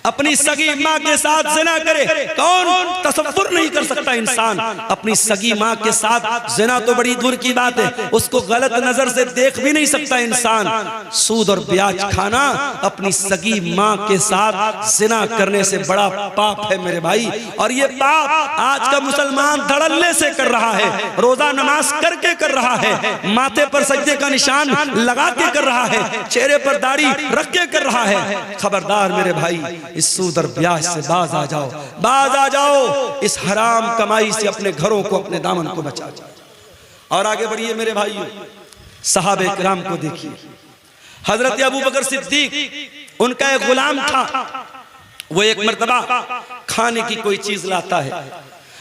A: अपनी सगी माँ के साथ जिना करे। कौन तसव्वुर नहीं कर सकता इंसान अपनी सगी माँ के साथ जिना, तो बड़ी दूर की बात है, उसको गलत नजर से देख भी नहीं सकता इंसान। सूद और ब्याज खाना अपनी सगी माँ के साथ जिना करने से बड़ा पाप है मेरे भाई। और ये पाप आज का मुसलमान धड़ल्ले से कर रहा है, रोजा नमाज करके कर रहा है, माथे पर सजदे का निशान लगा के कर रहा है, चेहरे पर दाढ़ी रख के कर रहा है। खबरदार मेरे भाई, इस सूद और ब्याज से बाज आ जाओ, बाज आ जाओ। इस हराम कमाई से अपने घरों को, अपने दामन को बचा जाओ। और आगे बढ़िए मेरे भाइयों, सहाबे किराम को देखिए। हजरत अबू बकर सिद्दीक, उनका एक गुलाम था, वो एक मर्तबा खाने की कोई चीज लाता है।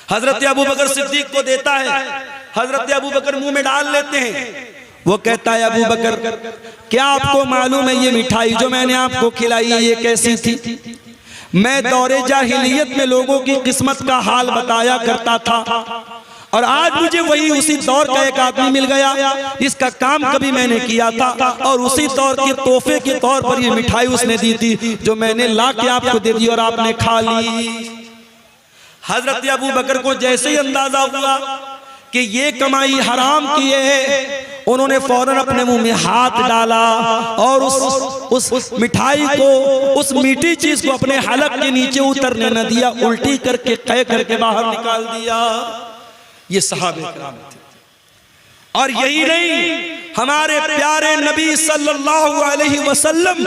A: हजरत अबू बकर सिद्दीक को देता है। हजरत अबू बकर मुंह में डाल लेते हैं। वो कहता है अबू बकर, क्या आपको मालूम है ये मिठाई जो मैंने आपको खिलाई ये कैसी थी? मैं दौरे जाहिलियत में लोगों की किस्मत का हाल बताया करता था और आज मुझे वही उसी दौर का एक आदमी मिल गया, इसका काम कभी मैंने किया था और उसी दौर के तोहफे के तौर पर ये मिठाई उसने दी थी जो मैंने ला के आपको दे दी और आपने खा ली। हजरत अबू बकर को जैसे ही अंदाजा हुआ कि ये कमाई हराम की है, उन्होंने फौरन अपने मुंह में हाथ डाला और उस मिठाई को, उस मीठी चीज को अपने हलक के नीचे उतरने न दिया, उल्टी करके कह करके बाहर निकाल दिया। ये सहाबे किराम थे। और यही नहीं, हमारे प्यारे नबी सल्लल्लाहु अलैहि वसल्लम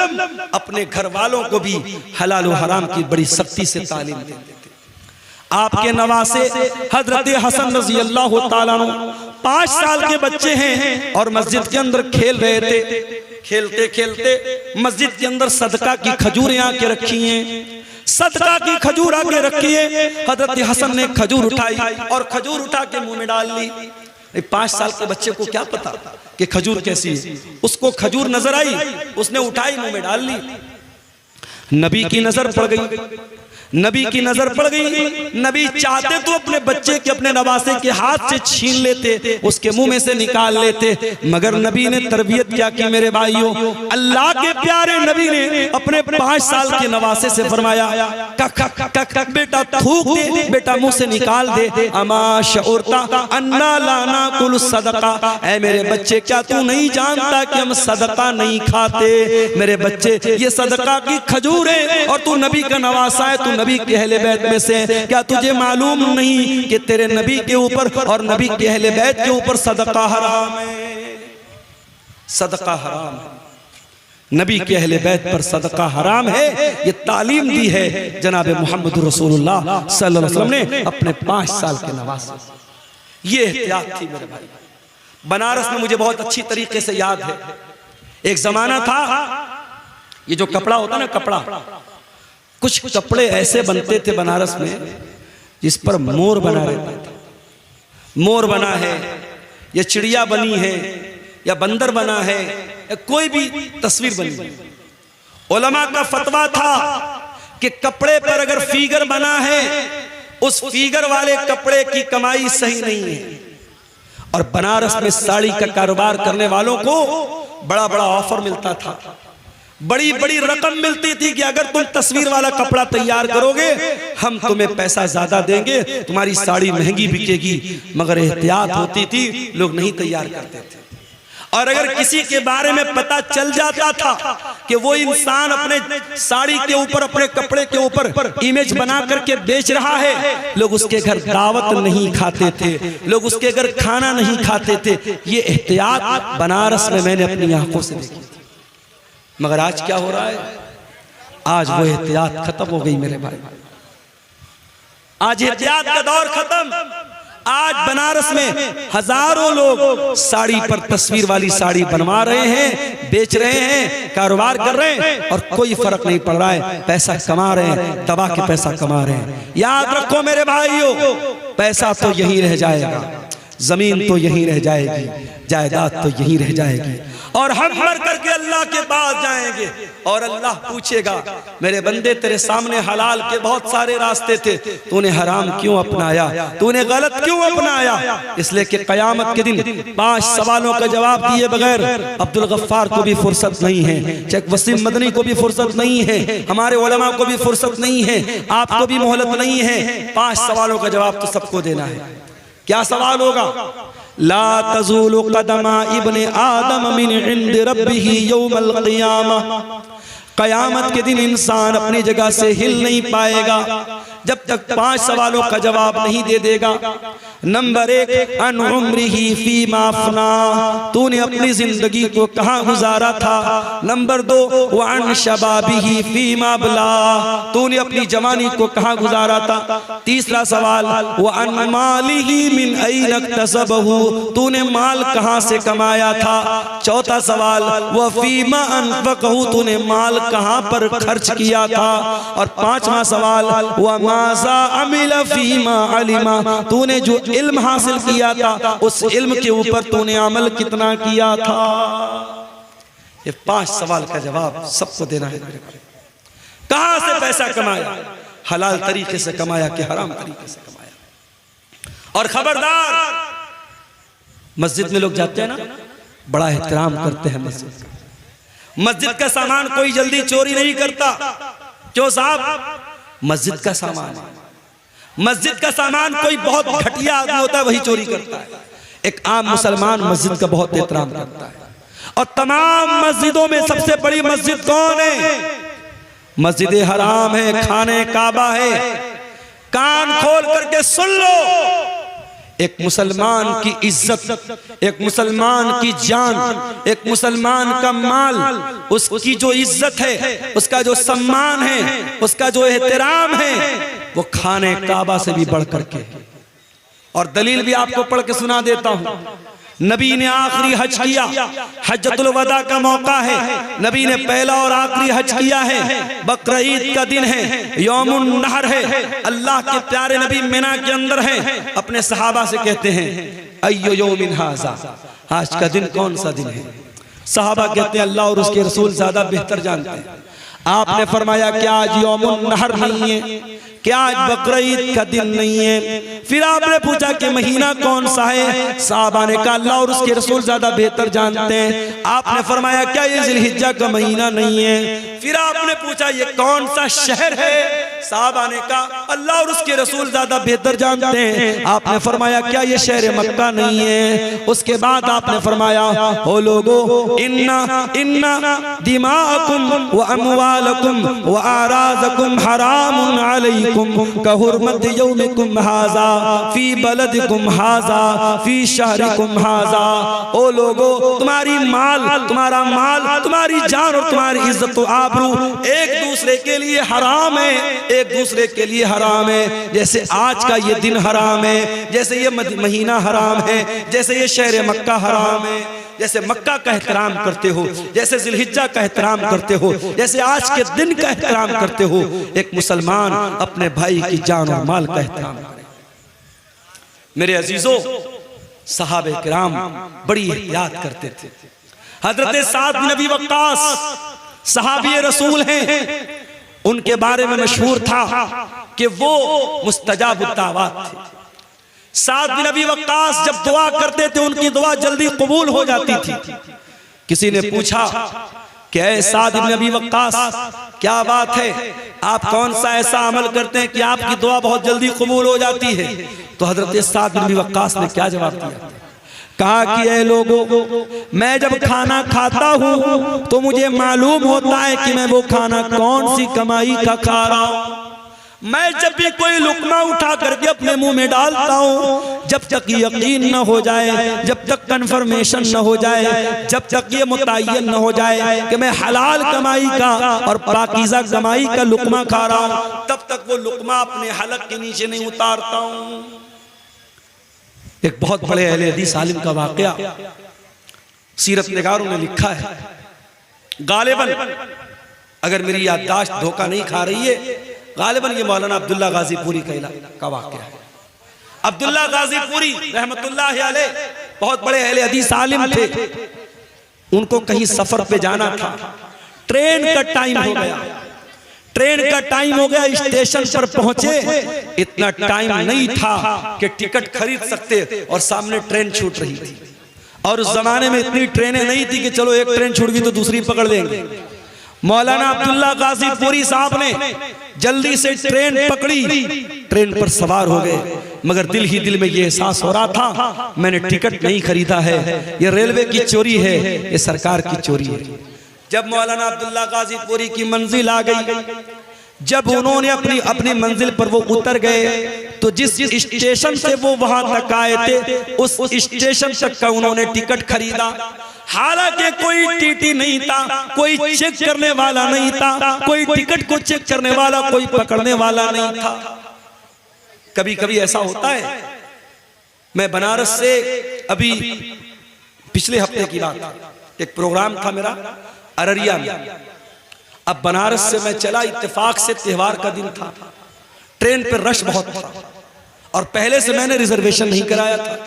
A: अपने घर वालों को भी हलाल और हराम की बड़ी सख्ती से तालीम देते थे। आपके नवासे हजरत हसन रजी अल्लाह ताला अन्हु 5 साल के बच्चे हैं और मस्जिद के अंदर खेल रहे थे। खेलते खेलते मस्जिद के अंदर सदका की खजूरें आके रखी हैं, सदका की खजूर आके रखी है। हजरत हसन ने खजूर उठाई और खजूर उठा के मुंह में डाल ली। 5 साल के बच्चे को क्या पता कि खजूर कैसी है? उसको खजूर नजर आई, उसने उठाई, मुंह में डाल ली। नबी की नजर पड़ गई, नबी की नजर पड़ गई। नबी चाहते तो अपने बच्चे के, अपने नवासे के हाथ से छीन लेते, उसके मुंह में से निकाल लेते, मगर नबी ने तरबियत क्या की मेरे भाइयों। अल्लाह के प्यारे नबी ने अपने 5 साल के नवासे से फरमाया, बेटा थूक दे, बेटा मुंह से निकाल दे। अमा शऊरता अन्ना लाना कुल सदका, ऐ मेरे बच्चे क्या तू नहीं जानता कि हम सदका नहीं खाते? मेरे बच्चे ये सदका की खजूर है और तू नबी का नवासा है, तू नबी के अहले बैत में से, क्या तुझे मालूम नहीं कि तेरे नबी के ऊपर और नबी के अहले बैत के ऊपर सदका हराम है? सदका हराम है, नबी के अहले बैत पर सदका हराम है। ये तालीम दी है जनाब मोहम्मद रसूलुल्लाह सल्लल्लाहु अलैहि वसल्लम ने अपने 5 साल के नवासे। ये एहतियात थी मेरे भाई। बनारस में मुझे बहुत अच्छी तरीके से याद है, एक जमाना था, ये जो कपड़ा होता ना, कपड़ा, कुछ कपड़े ऐसे बनते थे बनारस में जिस पर मोर बना रहता था। मोर बना है या चिड़िया बनी है या बंदर बना है या कोई भी तस्वीर बनी। उलमा का फतवा था कि कपड़े पर अगर फिगर बना है, उस फिगर वाले कपड़े की कमाई सही नहीं है। और बनारस में साड़ी का कारोबार करने वालों को बड़ा बड़ा ऑफर मिलता था, बड़ी बड़ी रकम मिलती थी कि अगर तुम तस्वीर वाला कपड़ा तैयार करोगे हम तुम्हें पैसा ज्यादा देंगे, तुम्हारी साड़ी महंगी बिकेगी। मगर एहतियात होती थी, लोग नहीं तैयार करते थे। और अगर किसी के बारे में पता चल जाता था कि वो इंसान अपने साड़ी के ऊपर, अपने कपड़े के ऊपर इमेज बना करके बेच रहा है, लोग उसके घर दावत नहीं खाते थे, लोग उसके घर खाना नहीं खाते थे। ये एहतियात बनारस में मैंने अपनी आंखों से देखी। मगर आज क्या हो रहा है? आज वो एहतियात खत्म हो गई मेरे भाई। आज एहतियात का दौर खत्म। आज बनारस में हजारों लोग साड़ी पर तस्वीर वाली साड़ी बनवा रहे हैं, बेच रहे हैं, कारोबार कर रहे हैं और कोई फर्क नहीं पड़ रहा है, पैसा कमा रहे हैं, दबा के पैसा कमा रहे हैं। याद रखो मेरे भाइयों, पैसा तो यहीं रह जाएगा, जमीन तो यहीं रह जाएगी, जायदाद तो यहीं रह जाएगी और हम मर करके अल्लाह के पास जाएंगे और अल्लाह पूछेगा, मेरे बंदे तेरे सामने हलाल के बहुत सारे रास्ते थे, तूने हराम क्यों अपनाया, तूने गलत क्यों अपनाया? इसलिए कि कयामत के दिन 5 सवालों का जवाब दिए बगैर अब्दुल गफ्फार को भी फुर्सत नहीं है, शेख वसीम मदनी को भी फुर्सत नहीं है, हमारे उलमा को भी फुर्सत नहीं है, आपको भी मोहलत नहीं है। 5 सवालों का जवाब तो सबको देना है। क्या सवाल होगा? ला तज़ूलु क़दमा इब्ने आदम मिन इंद रब्बिही यौमल क़ियामा। कयामत के दिन इंसान अपनी जगह से हिल नहीं पाएगा जब तक 5 सवालों का जवाब नहीं दे देगा। नंबर 1, अन उम्रिही फीमा अफ़ना, तूने अपनी जिंदगी को कहाँ गुजारा था। नंबर 2, व अन शबाबिही फीमा अबला, तूने अपनी जवानी को कहाँ गुजारा था। तीसरा सवाल, व अन मालिही मिन ऐन इक्तसबहू, तूने माल कहाँ से कमाया था। चौथा सवाल, व फीमा अनफ़क़हू, तूने माल कहाँ पर खर्च किया था। और 5वां सवाल, व माज़ा अमिला फीमा अलिमा, तूने जो इल्म हासिल किया था उस इल्म के ऊपर तूने अमल कितना किया था। ये 5 सवाल का जवाब सबको देना है। कहां से पैसा कमाया, हलाल तरीके से कमाया कि हराम तरीके से कमाया। और खबरदार, मस्जिद में लोग जाते हैं ना, बड़ा एहतराम करते हैं मस्जिद का। मस्जिद का सामान कोई जल्दी चोरी नहीं करता। क्यों साहब? मस्जिद का सामान, मस्जिद का सामान कोई बहुत घटिया आदमी होता है वही चोरी करता है। एक आम मुसलमान मस्जिद का बहुत एहतराम करता है। और तमाम मस्जिदों में सबसे बड़ी मस्जिद कौन है? मस्जिद हराम है, खाने काबा है। कान खोल करके सुन लो, एक मुसलमान की इज्जत, एक मुसलमान की जान, एक मुसलमान का माल, उसकी जो इज्जत है, उसका जो सम्मान है, उसका जो एहतराम है, वो खाने काबा से भी बढ़ करके। और दलील भी आपको पढ़ के सुना देता हूं। नबी ने आखिरी हज किया, हज्जतुल वदा का मौका है, नबी ने पहला और आखिरी हज किया है। बकर ईद का दिन है, यौमुन नहर है। अल्लाह के प्यारे नबी मिना के अंदर हैं। अपने सहाबा से कहते हैं, अय्यो यौमिन हाज़ा, आज का दिन कौन सा दिन है? सहाबा कहते हैं, अल्लाह और उसके रसूल ज्यादा बेहतर जानते हैं। आपने फरमाया, क्या आज यौमुन नहर नहीं है? क्या आज बकर ईद का दिन नहीं है? फिर आपने पूछा कि महीना कौन सा है? साहबा ने कहा, अल्लाह और उसके रसूल ज्यादा बेहतर जानते हैं। आपने फरमाया, क्या ये जिलहिज्जा का महीना नहीं है? फिर आपने पूछा, ये कौन सा शहर है? साहबा ने कहा, अल्लाह और उसके रसूल ज्यादा बेहतर जानते हैं। आपने फरमाया, क्या ये शहर मक्का नहीं है? उसके बाद आपने फरमाया, हो लोगो, इन्ना इन्ना दिमाकुम व अमवालकुम व आराज़कुम हरामुन अलैकुम कहुरमत यौमिकुम हाज़ा फी बलदिकुम हाज़ा फी शहरिकुम हाज़ा। ओ लोगो, तुम्हारी माल, तुम्हारा माल, तुम्हारी जान और तुम्हारी इज्जत और आबरू एक दूसरे के लिए हराम है, एक दूसरे के लिए हराम है। जैसे आज का ये दिन हराम है, जैसे ये महीना हराम है, जैसे ये शहर मक्का हराम है, जैसे मक्का का एहतराम करते हो, जैसे जिलहिज्जा का एहतराम करते हो, जैसे आज के दिन का एहतराम करते हो, एक मुसलमान अपने भाई की जान और माल का एहतराम करे। मेरे अजीजों, सहाबे किराम बड़ी एहतियात करते थे। हजरत साद बिन अबी वक्कास सहाबी रसूल हैं। उनके बारे में मशहूर था कि वो मुस्तजाबुद दावत थे। साद बिन अबी वक्कास जब दुआ करते थे, उनकी दुआ जल्दी कबूल हो जाती थी। किसी ने पूछा कि ऐ साद बिन अबी वक्कास, क्या बात है, आप कौन सा ऐसा अमल करते हैं कि आपकी दुआ बहुत जल्दी कबूल हो जाती है? तो हजरत साद बिन अबी वक्कास ने क्या जवाब दिया? कहा कि ऐ लोगों, मैं जब खाना खाता हूं तो मुझे मालूम होता है कि मैं वो खाना कौन सी कमाई का खा रहा हूं। मैं जब भी कोई लुकमा उठा करके अपने मुंह में डालता हूं, जब तक यकीन न हो जाए, जब तक कंफर्मेशन न हो जाए, जब तक ये मुतय्यन न हो जाए कि मैं हलाल कमाई का और पाकीज़ा कमाई का लुकमा खा रहा हूं, तब तक वो लुकमा अपने हलक के नीचे नहीं उतारता हूं। एक बहुत बड़े अहले हदीस आलिम का वाकया सीरत निगारों ने लिखा है। गालिबन, अगर मेरी याददाश्त धोखा नहीं खा रही है, गालिबन ये मौलाना अब्दुल्ला गाजीपुरी का वाकया है। अब्दुल्ला गाजीपुरी रहमतुल्लाह अलैह बहुत बड़े अहले हदीस आलिम थे। उनको कहीं सफर पे जाना था, ट्रेन का टाइम हो गया, ट्रेन का टाइम हो गया, स्टेशन पर पहुंचे, इतना टाइम नहीं था कि टिकट खरीद सकते और सामने ट्रेन छूट रही थी। और उस जमाने में इतनी ट्रेनें नहीं थी कि चलो एक ट्रेन छूट गई तो दूसरी पकड़ लेंगे। मौलाना अब्दुल्ला गाजीपुरी साहब ने जल्दी से ट्रेन पकड़ी, ट्रेन पर सवार हो गए, मगर दिल ही दिल में ये एहसास हो रहा था, मैंने टिकट नहीं खरीदा है, ये रेलवे की चोरी है, ये सरकार की चोरी है। जब मौलाना अब्दुल्ला गाजीपुरी की मंजिल आ गई, जब उन्होंने अपनी मंजिल पर वो उतर गए, तो जिस स्टेशन से वो वहां तक आए थे, उस स्टेशन तक का उन्होंने टिकट खरीदा। हालांकि कोई टीटी नहीं था, कोई चेक करने वाला नहीं था, कोई टिकट को चेक करने वाला, कोई पकड़ने वाला नहीं था। कभी कभी ऐसा होता है। मैं बनारस से अभी पिछले हफ्ते की बात, एक प्रोग्राम था मेरा अररिया में। अब बनारस से मैं चला, इत्तेफाक से त्योहार का दिन था, ट्रेन पे रश बहुत था और पहले से मैंने रिजर्वेशन नहीं कराया था।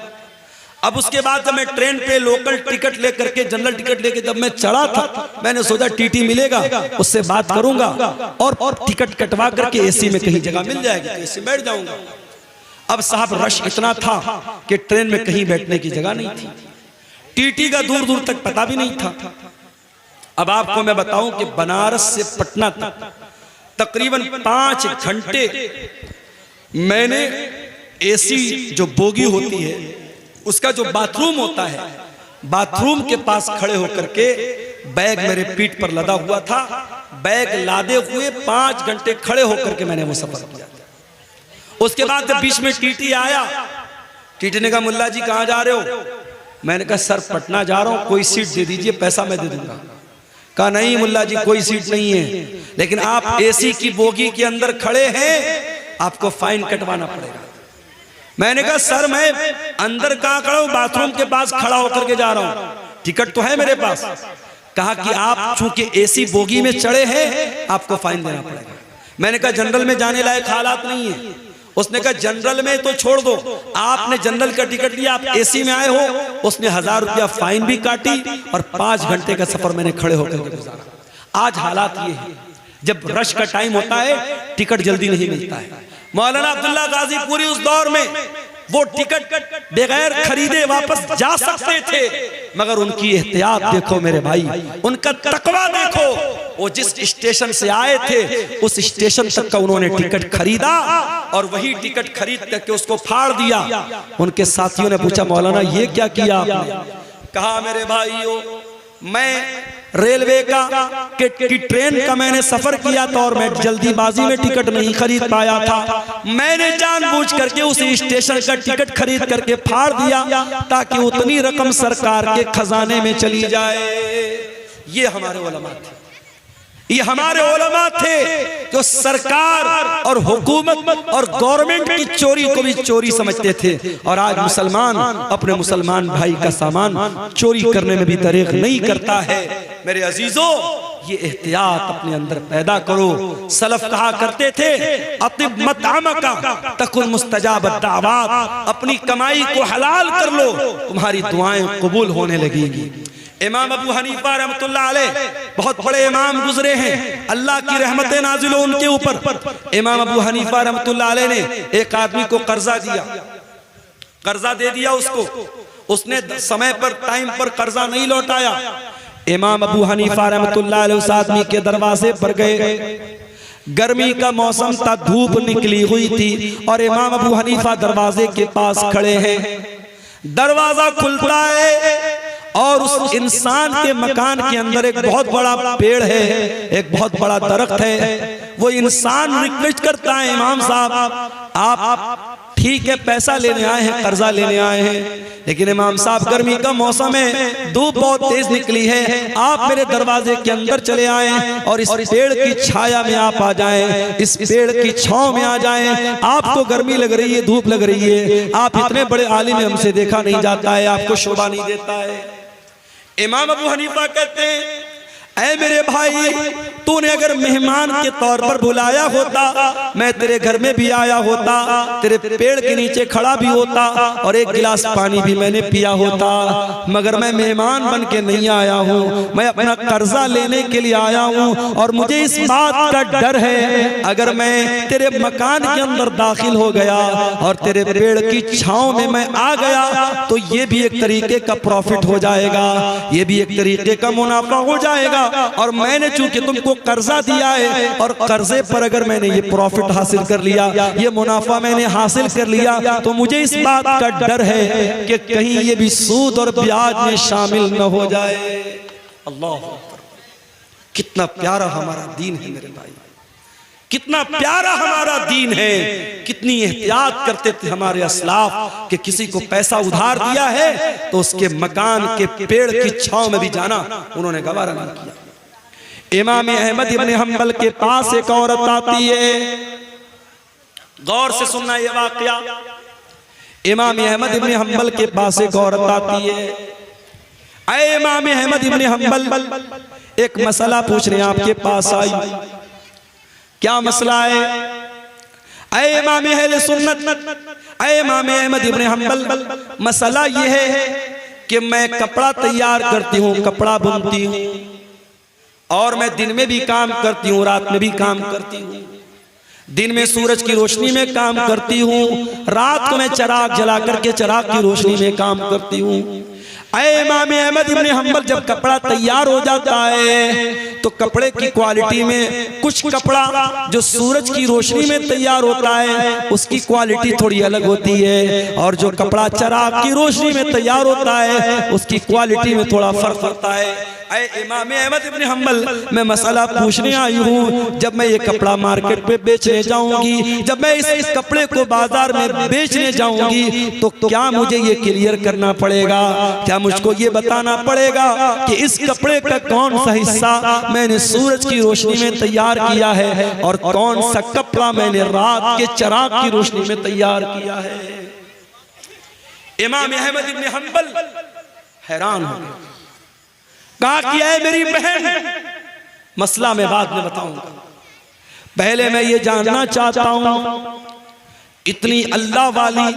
A: अब उसके बाद जब मैं ट्रेन पे लोकल टिकट लेकर के, जनरल टिकट लेके जब मैं चढ़ा था, मैंने सोचा टीटी मिलेगा, उससे बात करूंगा और टिकट कटवा करके एसी में कहीं जगह मिल जाएगी तो एसी बैठ जाऊंगा। अब साहब रश इतना था कि ट्रेन में कहीं बैठने की जगह नहीं थी, टीटी का दूर दूर तक पता भी नहीं था। अब आपको मैं बताऊं कि बनारस से पटना तक तकरीबन 5 घंटे मैंने एसी जो बोगी होती है उसका जो बाथरूम होता है, बाथरूम के पास खड़े होकर के बैग मेरे पीठ पर लदा हुआ था, बैग लादे हुए 5 घंटे खड़े होकर के मैंने वो सफर किया। उसके बाद जब बीच में टीटी आया, टीटी ने कहा मुल्ला जी कहाँ जा रहे हो? मैंने कहा सर पटना जा रहा हूँ, कोई सीट दे दीजिए, पैसा मैं दे दूंगा। कहा नहीं मुल्ला जी कोई सीट नहीं है, लेकिन आप एसी की बोगी के अंदर खड़े हैं, आपको फाइन कटवाना पड़ेगा। मैंने कहा सर मैं अंदर कहाँ खड़ा हूँ, बाथरूम के पास खड़ा होकर के जा रहा हूँ, टिकट तो है मेरे पास। कहा कि आप चूंकि एसी बोगी में चढ़े हैं आपको फाइन देना पड़ेगा। मैंने कहा जनरल में जाने लायक हालात नहीं है। उसने कहा जनरल में तो छोड़ दो, आपने जनरल का टिकट लिया, आप एसी में आए हो। उसने 1000 रुपया फाइन भी काटी और 5 घंटे का सफर मैंने खड़े होकर के गुजारा। आज हालात ये है, जब रश का टाइम होता है टिकट जल्दी नहीं मिलता है। मौलाना अब्दुल्ला गाजी पूरी उस दौर में वो टिकट बगैर खरीदे वापस जा सकते थे, मगर उनकी एहतियात देखो मेरे भाई, उनका तकवा देखो। वो जिस स्टेशन से आए थे उस स्टेशन तक का उन्होंने टिकट खरीदा और वही टिकट खरीद करके उसको फाड़ दिया। उनके साथियों ने पूछा मौलाना ये क्या किया आपने? कहा मेरे भाइयों मैं रेलवे की ट्रेन का मैंने सफर किया था और मैं जल्दीबाजी में टिकट नहीं खरीद पाया था। मैंने जानबूझ करके उस स्टेशन का टिकट खरीद करके फाड़ दिया ताकि उतनी रकम सरकार के खजाने में चली जाए। ये हमारे उलमा थे, ये हमारे उलमा थे जो सरकार और हुकूमत और गवर्नमेंट की चोरी को भी चोरी समझते थे। और आज मुसलमान अपने मुसलमान भाई का सामान चोरी करने में भी दरेग नहीं करता है। मेरे अजीजों ये एहतियात अपने अंदर पैदा करो। सलफ कहा करते थे अतिब मतअमका तकुन मुस्तजाब दावात, अपनी कमाई को हलाल कर लो तुम्हारी दुआएं कबूल होने लगेगी। इमाम अबू हनीफा रहमतुल्लाह अलैह बहुत बड़े इमाम गुजरे हैं, अल्लाह की रहमतें नाजिल हो उनके ऊपर। इमाम अबू हनीफा रहमतुल्लाह अलैह ने एक आदमी को कर्जा दिया, कर्जा दे दिया उसको, उसने समय पर टाइम पर कर्जा नहीं लौटाया। इमाम अबू हनीफा रहमतुल्लाह अलैह उस आदमी के दरवाजे पर गए। गर्मी का मौसम था, धूप निकली हुई थी और इमाम अबू हनीफा दरवाजे के पास खड़े हैं। दरवाजा खुलता है और उस इंसान के मकान के अंदर एक बहुत बड़ा पेड़ है, एक बहुत बड़ा दरख्त है। वो इंसान रिक्वेस्ट करता है इमाम साहब आप ठीक है पैसा लेने आए हैं, कर्जा लेने आए हैं, लेकिन इमाम साहब गर्मी का मौसम है, धूप बहुत तेज निकली है, आप मेरे दरवाजे के अंदर चले आए और इस पेड़ की छाया में आप आ जाएं, इस पेड़ की छांव में आ जाएं। आपको गर्मी लग रही है, धूप लग रही है, आप इतने बड़े आलिम हैं, हमसे देखा नहीं जाता है, आपको शोभा नहीं देता है। इमाम अबू हनीफा कहते हैं ऐ मेरे भाई तूने अगर मेहमान के तौर पर बुलाया होता मैं तेरे घर में भी आया होता, तेरे पेड़ के नीचे खड़ा भी होता और एक गिलास पानी भी मैंने पिया होता, मगर मैं मेहमान बन के नहीं आया हूँ, मैं अपना कर्जा लेने के लिए आया हूँ। और मुझे इस बात का डर है अगर मैं तेरे मकान के अंदर दाखिल हो गया और तेरे पेड़ की छांव में मैं आ गया तो ये भी एक तरीके का प्रॉफिट हो जाएगा, ये भी एक तरीके का मुनाफा हो जाएगा। और मैंने चूंकि तुमको कर्जा दिया है और कर्जे पर अगर मैंने ये प्रॉफिट हासिल कर लिया, ये मुनाफा मैंने हासिल कर लिया, तो मुझे इस बात का डर है कि कहीं ये भी सूद और ब्याज में शामिल न हो जाए। अल्लाह कितना प्यारा हमारा दीन है मेरे भाई, कितना प्यारा हमारा दीन है। कितनी एहतियात करते थे हमारे असलाफ कि किसी को पैसा उधार दिया है तो उसके मकान के पेड़ की छांव में भी जाना उन्होंने गवारा नहीं किया। इमाम अहमद इब्न हंबल के पास एक औरत आती है, गौर से सुनना ये वाकया। इमाम अहमद इब्न हंबल के पास एक औरत आती है। ऐ इमाम अहमद इब्न हंबल एक मसला पूछ रहे हैं, आपके पास आई, क्या मसला है? ऐ इमाम अहले सुन्नत, ऐ इमाम अहमद इब्न हंबल, मसला यह है कि मैं कपड़ा तैयार करती हूँ, कपड़ा बुनती हूँ, और मैं दिन में भी काम करती हूँ, रात में भी काम करती हूँ। दिन में सूरज की रोशनी में काम करती हूँ, रात को मैं चिराग जला करके चिराग की रोशनी में काम करती हूँ। ऐ इमाम अहमद इब्न हंबल, जब कपड़ा तैयार हो जाता है तो कपड़े की क्वालिटी में कुछ कपड़ा जो सूरज की रोशनी में तैयार होता है उसकी क्वालिटी थोड़ी अलग होती है, और जो कपड़ा चिराग की रोशनी में तैयार होता है उसकी क्वालिटी में थोड़ा फर्क होता है। ऐ इमाम अहमद इब्न हंबल, मैं मसला पूछने आई हूँ, जब मैं ये कपड़ा मार्केट पे बेचने जाऊंगी, जब मैं इस कपड़े को बाजार में बेचने जाऊंगी, तो क्या मुझे ये क्लियर करना पड़ेगा, क्या मुझको ये बताना पड़ेगा कि इस कपड़े का कौन सा हिस्सा मैंने सूरज की रोशनी में तैयार किया है और कौन सा कपड़ा मैंने रात के चिराग की रोशनी में तैयार किया है। इमाम अहमद इब्न हंबल हैरान हो गए, कहा कि ऐ मेरी बहन, मसला मैं बाद में बताऊंगा, पहले मैं ये जानना चाहता हूं, इतनी अल्लाह वाली,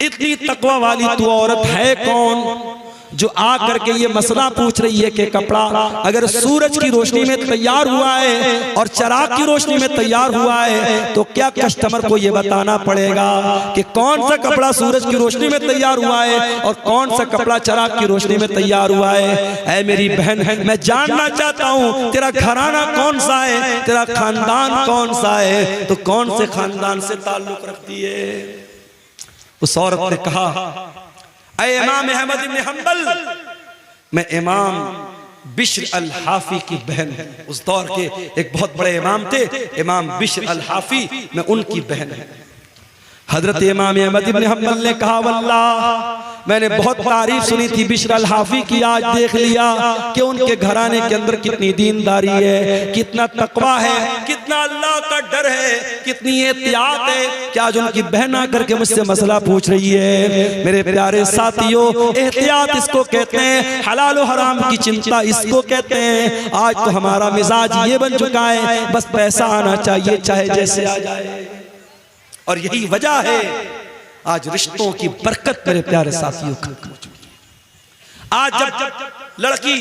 A: इतनी तकवा वाली तू औरत है कौन जो आ करके ये मसला पूछ रही है कि कपड़ा अगर सूरज की रोशनी में तैयार हुआ है और चिराग की रोशनी में तैयार हुआ है तो क्या कस्टमर को ये बताना पड़ेगा कि कौन सा कपड़ा सूरज की रोशनी में तैयार हुआ है और कौन सा कपड़ा चिराग की रोशनी में तैयार हुआ है। ऐ मेरी बहन, मैं जानना चाहता हूँ तेरा घराना कौन सा है, तेरा खानदान कौन सा है, तो कौन से खानदान से ताल्लुक रखती है। उस औरत ने कहा, ऐ इमाम अहमद इब्न हंबल, मैं इमाम बिश्र अल हाफी की बहन हूं। उस दौर के एक बहुत बड़े इमाम थे इमाम बिश्र अल हाफी, मैं उनकी बहन हूं। हजरत इमाम अहमद इब्न हंबल ने कहा, वल्लाह मैंने बहुत तारीफ सुनी थी बिश्र अल हाफी की, आज देख लिया कि उनके घराने के अंदर कितनी दीनदारी है, कितना तकवा है, कितना अल्लाह का डर है, कितनी एहतियात है कि आज उनकी बहन आकर के मुझसे मसला पूछ रही है। मेरे प्यारे साथियों, एहतियात इसको कहते हैं, हलाल और हराम की चिंता इसको कहते हैं। आज तो हमारा मिजाज ये बन चुका है, बस पैसा आना चाहिए चाहे जैसे आ जाए, और यही वजह है आज रिश्तों की बरकत मेरे प्यारे साथियों खत्म हो चुकी है। आज जब लड़की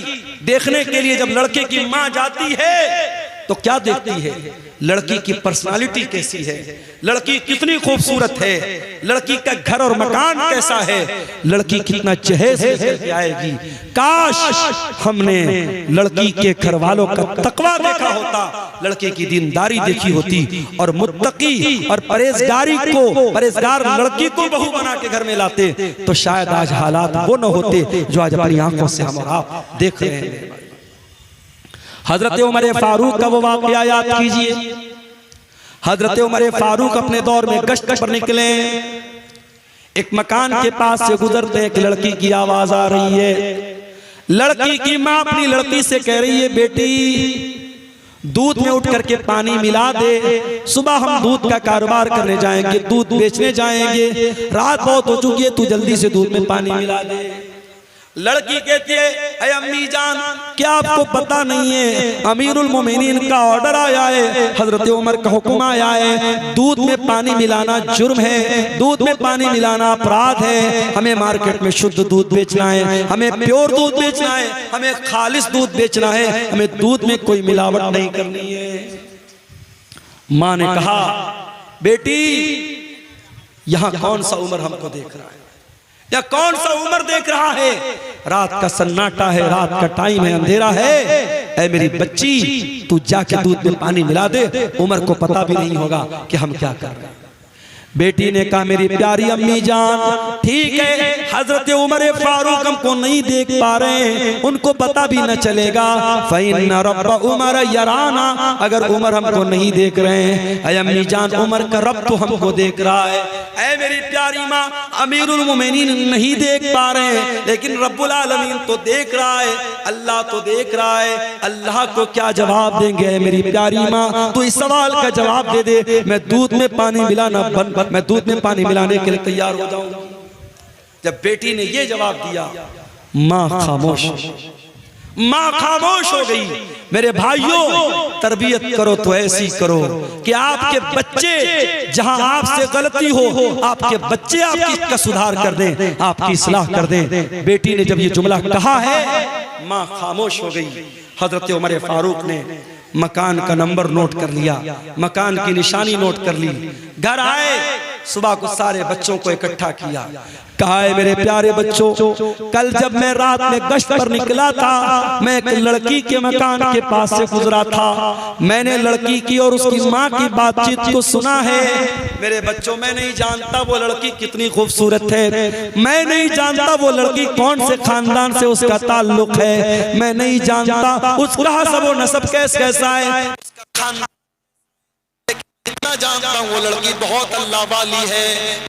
A: देखने के लिए जब लड़के की मां जाती है तो क्या देखती है, लड़की की पर्सनालिटी कैसी है, लड़की कितनी खूबसूरत है, लड़की का घर और मकान कैसा है, लड़की कितना जहेज लेकर आएगी। काश हमने लड़की के घर वालों का तकवा देखा होता, लड़के की दीनदारी देखी होती और मुत्तकी और परहेजगार लड़की को बहू बना के घर में लाते तो शायद आज हालात वो न होते जो आज अपनी आंखों से हम और आप देख रहे हैं। हजरत उमर फारूक का वो वाक़या याद कीजिए। हजरत उमर फारूक अपने दौर में गश्त पर निकले, एक मकान के पास से गुजरते एक लड़की की आवाज आ रही है। लड़की की माँ अपनी लड़की से कह रही है, बेटी दूध में उठ करके पानी मिला दे, सुबह हम दूध का कारोबार करने जाएंगे, दूध बेचने जाएंगे, रात बहुत हो चुकी है, तू जल्दी से दूध में पानी मिला दे। लड़की कहती है, अरे अम्मी जान, क्या आपको पता नहीं है अमीरुल मोमिनीन का ऑर्डर आया है, हजरत उमर का हुक्म आया है, दूध में पानी मिलाना जुर्म है, दूध में पानी मिलाना अपराध है, हमें मार्केट में शुद्ध दूध बेचना है, हमें प्योर दूध बेचना है, हमें खालिस दूध बेचना है, हमें दूध में कोई मिलावट नहीं करनी है। माँ ने कहा, बेटी यहाँ कौन सा उमर हमको देख रहा है, या कौन सा उमर देख रहा है, रात का सन्नाटा है, रात का टाइम है, अंधेरा है, ऐ मेरी बच्ची तू जाके दूध में पानी मिला दे, उमर को पता भी नहीं होगा कि हम क्या कर रहे हैं। बेटी ने कहा, मेरी प्यारी अम्मी जान, ठीक है, हजरत उमर फारूक हमको नहीं देख पा रहे हैं, उनको पता भी न चलेगा, फ़इन्ना रब्ब उमर यराना, अगर उमर हमको नहीं देख रहे हैं, ऐ अम्मी जान उमर का रब तो हमको देख रहा है। ऐ मेरी प्यारी माँ, अमीरुल मोमिनीन नहीं देख पा रहे हैं, लेकिन रब्बुल आलमीन तो देख रहा है, अल्लाह तो देख रहा है, अल्लाह को क्या जवाब देंगे। मेरी प्यारी माँ, तू इस सवाल का जवाब दे दे, मैं दूध में पानी मिलाना बंद, मैं दूध में पानी मिलाने के लिए तैयार हो जाऊंगा। जब बेटी ने ये जवाब दिया, माँ खामोश, माँ खामोश हो गई। मेरे भाइयों, तरबियत करो तो ऐसी करो कि आपके बच्चे जहां आपसे गलती हो, आपके बच्चे आपकी सुधार कर दें, आपकी इस्लाह कर दें। बेटी ने जब ये जुमला कहा है, माँ खामोश हो गई। हजरत उमर फारूक ने मकान का नंबर नोट कर लिया, मकान की निशानी नोट कर ली। घर आए, सुबह को सारे बच्चों को इकट्ठा किया। कहा है मेरे प्यारे बच्चों, कल जब मैं रात में गश्त पर निकला था, मैं एक लड़की के मकान के पास से गुजरा था। मैंने लड़की की और उसकी माँ की बातचीत को सुना है। मेरे बच्चों, मैं नहीं जानता वो लड़की कितनी खूबसूरत है, मैं नहीं जानता वो लड़की कौन से खानदान से उसका ताल्लुक है, मैं नहीं जानता उसका हसब व नसब कैसा है, इतना जानता हूँ वो लड़की बहुत अल्लाह वाली है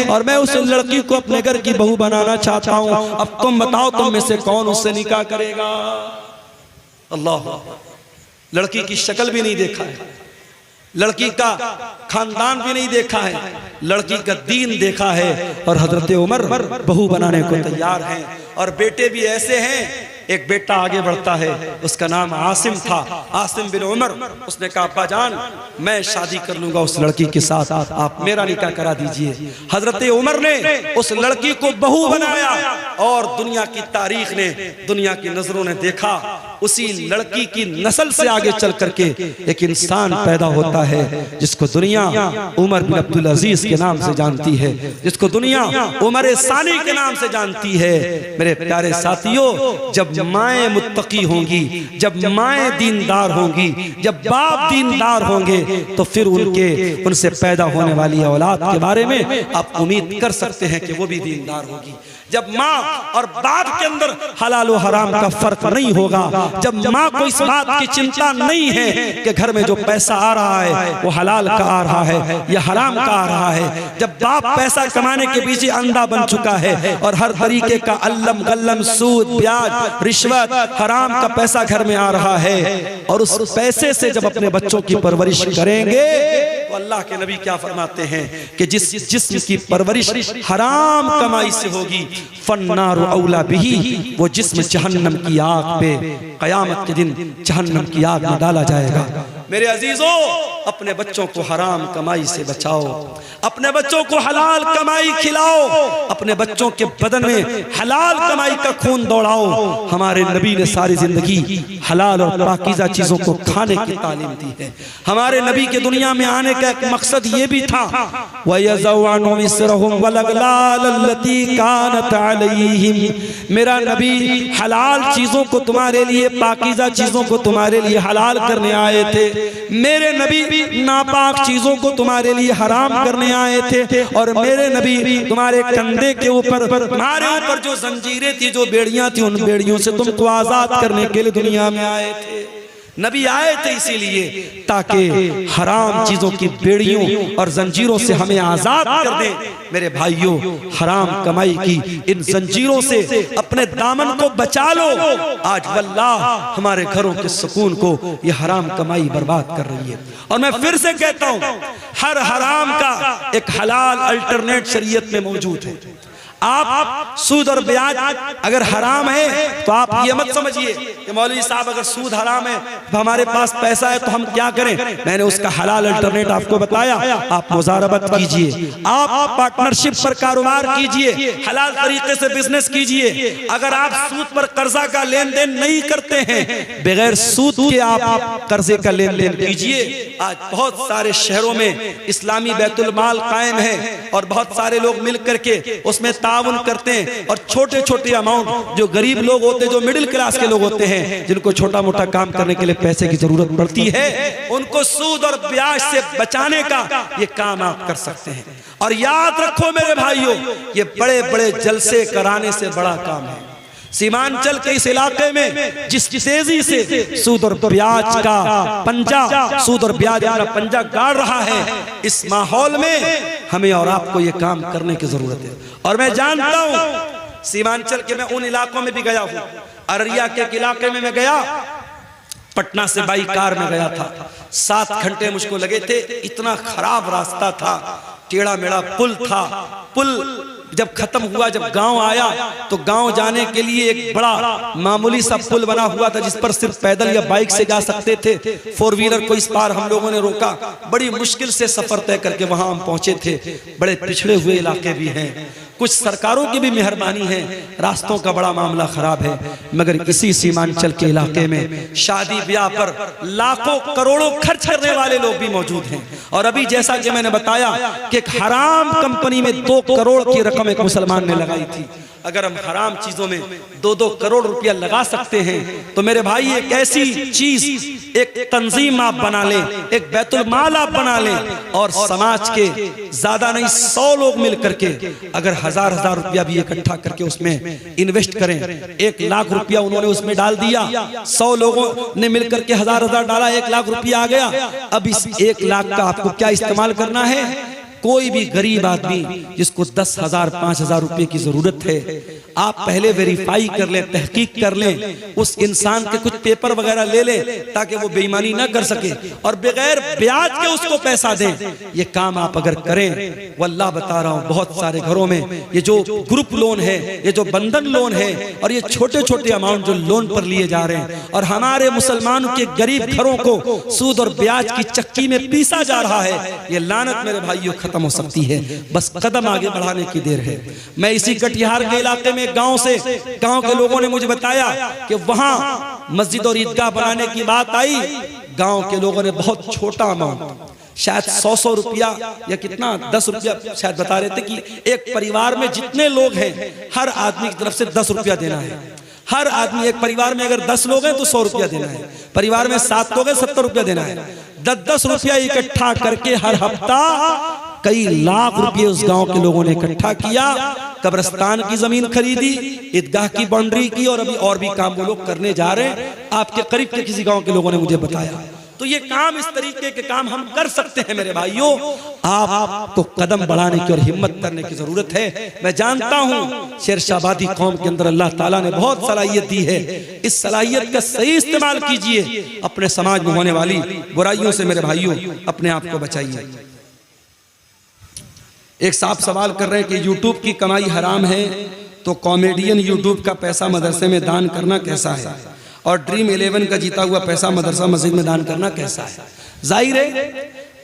A: और मैं उस लड़की को अपने घर की बहू बनाना चाहता हूँ। अब तुम बताओ, तुम में से कौन उससे निकाह करेगा? अल्लाह, लड़की की शक्ल भी नहीं देखा है, लड़की का खानदान भी नहीं देखा है, लड़की का दीन देखा है, और हजरत उमर बहू बनाने को तैयार हैं। और बेटे भी ऐसे हैं, एक बेटा आगे बढ़ता है, उसका नाम आसिम था, आसिम बिन उमर। उसने कहा, अब्बा जान, मैं शादी कर लूंगा उस लड़की के साथ, आप मेरा निकाह करा दीजिए। हजरत उमर ने उस लड़की को बहू बनाया, और दुनिया की तारीख ने, दुनिया की नजरों ने देखा, उसी लड़की की नस्ल से आगे चल करके एक इंसान पैदा होता है जिसको दुनिया उमर बिन अब्दुल अजीज के नाम से जानती है, जिसको दुनिया उमर सानी के नाम से जानती है। मेरे प्यारे साथियों, जब माएँ मुत्तकी होंगी, जब माएँ दीनदार होंगी, जब बाप दीनदार होंगे, तो फिर उनसे पैदा होने वाली औलाद के बारे में आप उम्मीद कर सकते हैं कि वो भी दीनदार होगी। जब माँ और बाप के अंदर हलाल और हराम का फर्क नहीं होगा, जब माँ को इस बात की चिंता नहीं है कि घर में जो पैसा आ रहा है वो हलाल का आ रहा है या हराम का आ रहा है, जब बाप पैसा कमाने के पीछे अंधा बन चुका है और हर तरीके का अल्लम गल्लम, सूद, ब्याज, रिश्वत, हराम का पैसा घर में आ रहा है, और उस पैसे से जब अपने बच्चों की परवरिश करेंगे, तो अल्लाह के नबी क्या फरमाते हैं कि जिस जिस्म की परवरिश हराम कमाई से होगी, फन्नारु औला बिही, वो जिस्म जहन्नम की आग पे कयामत के दिन जहन्नम की आग में डाला जाएगा। मेरे अजीजों, अपने बच्चों को हराम कमाई से बचाओ, अपने बच्चों को हलाल कमाई खिलाओ, अपने बच्चों के बदन में हलाल कमाई का खून दौड़ाओ। हमारे नबी ने सारी जिंदगी हलाल और पाकीज़ा चीजों को खाने की तालीम दी है। हमारे नबी के दुनिया में आने का एक मकसद ये भी था, वयज़अनु मिस्रहुम वलगलाल लती कानत अलैहिम। मेरा नबी हलाल चीजों को तुम्हारे लिए, पाकीज़ा चीजों को तुम्हारे लिए हलाल करने आए थे। मेरे नबी नापाक चीजों को तुम्हारे लिए हराम करने आए थे, और मेरे नबी तुम्हारे कंधे के ऊपर, तुम्हारे ऊपर जो जंजीरें थी, जो बेड़ियां थी, उन बेड़ियों से तुमको आजाद करने के लिए दुनिया में आए थे। नबी आए थे इसीलिए ताकि हराम चीजों की बेड़ियों और जंजीरों से हमें आजाद कर दें। मेरे भाइयों, हराम कमाई की इन जंजीरों से अपने दामन को बचा लो। आज वल्लाह हमारे घरों के सुकून को ये हराम कमाई बर्बाद कर रही है। और मैं फिर से कहता हूं, हर हराम का एक हलाल अल्टरनेट शरीयत में मौजूद है। आप सूद और ब्याज अगर हराम है तो आप ये मत समझिए कि मौलवी साहब अगर सूद हराम है तो हमारे पास पैसा है तो हम क्या करें। मैंने उसका हलाल अल्टरनेट आपको बताया। आप मुजारबत कीजिए, आप पार्टनरशिप पर कारोबार कीजिए, हलाल तरीके से बिजनेस कीजिए। अगर आप सूद पर कर्जा का लेन देन नहीं करते हैं, बगैर सूद के आप कर्जे का लेन देन कीजिए। आज बहुत सारे शहरों में इस्लामी बैतुल माल कायम है और बहुत सारे लोग मिल करके उसमें ताउन करते हैं, और छोटे छोटे अमाउंट जो गरीब लोग होते हैं, जो मिडिल क्लास के लोग होते हैं, जिनको छोटा मोटा काम करने के लिए पैसे की जरूरत पड़ती है, उनको सूद और ब्याज से बचाने का ये काम आप कर सकते हैं। और याद रखो मेरे भाइयों, ये बड़े बड़े जलसे कराने से बड़ा काम है। सीमांचल के इस इलाके में जिस तेजी से सूद और ब्याज का पंजा, सूद और ब्याज का पंजा गाड़ रहा है, इस माहौल में हमें और आपको ये काम करने की जरूरत है। और मैं जानता हूं सीमांचल के, मैं उन इलाकों में भी गया हूं। अररिया के इलाके में मैं गया, पटना से बाई कार में गया था। 7 घंटे मुझको लगे थे। इतना खराब रास्ता था, टेढ़ा मेढ़ा पुल था, पुल जब खत्म हुआ, जब गांव आया तो गांव जाने के लिए एक बड़ा मामूली सा पुल बना हुआ था जिस पर सिर्फ पैदल या बाइक से जा सकते थे। 4 व्हीलर को इस पार हम लोगों ने रोका, बड़ी मुश्किल से सफर तय करके वहां हम पहुंचे थे। बड़े पिछड़े हुए इलाके भी हैं, कुछ सरकारों की भी मेहरबानी है, रास्तों का बड़ा मामला खराब है, मगर इसी सीमांचल के इलाके में शादी ब्याह पर लाखों करोड़ों खर्च करने वाले लोग भी मौजूद हैं। और अभी जैसा कि मैंने बताया कि एक हराम कंपनी में 2 करोड़ की रकम एक मुसलमान ने लगाई थी। अगर हम हराम चीजों में 2-2 करोड़ रुपया लगा सकते हैं तो मेरे भाई एक ऐसी चीज, एक तंजीम आप बना लें, एक बैतुल माल आप बना लें और समाज के ज्यादा नहीं 100 लोग मिल करके अगर 1000-1000 रुपया भी इकट्ठा करके उसमें इन्वेस्ट करें, 1 लाख रुपया उन्होंने उसमें डाल दिया, 100 लोगों ने मिलकर के 1000-1000 डाला, 1 लाख रुपया आ गया। अब इस 1 लाख का आपको क्या इस्तेमाल करना है? कोई भी गरीब आदमी जिसको 10,000 5,000 रुपए की जरूरत है, आप पहले वेरीफाई कर लें, तहकीक कर लें, उस इंसान के कुछ पेपर वगैरह ले लें ताकि वो बेईमानी ना कर सके और बगैर ब्याज के उसको पैसा दें। ये काम आप अगर करें, वल्लाह बता रहा हूं, बहुत सारे घरों में ये जो ग्रुप लोन है, ये जो बंधन लोन है और ये छोटे छोटे अमाउंट जो लोन पर लिए जा रहे हैं और हमारे मुसलमानों के गरीब घरों को सूद और ब्याज की चक्की में पीसा जा रहा है, ये लानत मेरे भाइयों खत्म हो सकती है। बस कदम आगे बढ़ाने की देर है। मैं इसी कटिहार के इलाके में गांव के लोगों ने मुझे बताया कि वहां मस्जिद और ईदगाह बनाने की बात आई। गांव के लोगों ने बहुत छोटा अमाउंट, शायद 100 रुपया या कितना 10 रुपया शायद बता रहे थे कि एक परिवार में जितने लोग हैं हर आदमी की तरफ से 10 रुपया देना है। हर आदमी, एक परिवार में अगर 10 लोग हैं तो 100 रुपया देना है, परिवार में 7 लोग हैं 70 रुपया देना है। 10-10 रुपया इकट्ठा करके हर हफ्ता कई लाख रुपए उस गांव के लोगों ने इकट्ठा किया, कब्रिस्तान की जमीन खरीदी, ईदगाह की बाउंड्री की और अभी और भी काम वो लोग करने जा रहे हैं। आपके करीब के किसी गांव के लोगों ने मुझे बताया। तो ये काम, इस तरीके के काम हम कर सकते हैं मेरे भाइयों। आपको कदम बढ़ाने की और हिम्मत करने की जरूरत है। मैं जानता हूं शेरशाहबादी कौम के अंदर अल्लाह ताला ने बहुत सलाहियत दी है, इस सलाहियत का सही इस्तेमाल कीजिए। अपने समाज में होने वाली बुराइयों से मेरे भाइयों अपने आप को बचाइए। एक साहब सवाल कर रहे हैं कि यूट्यूब की कमाई हराम है तो कॉमेडियन यूट्यूब का पैसा मदरसे में दान करना कैसा है, और ड्रीम 11 का जीता हुआ पैसा मदरसा मस्जिद में दान करना कैसा है। जाहिर है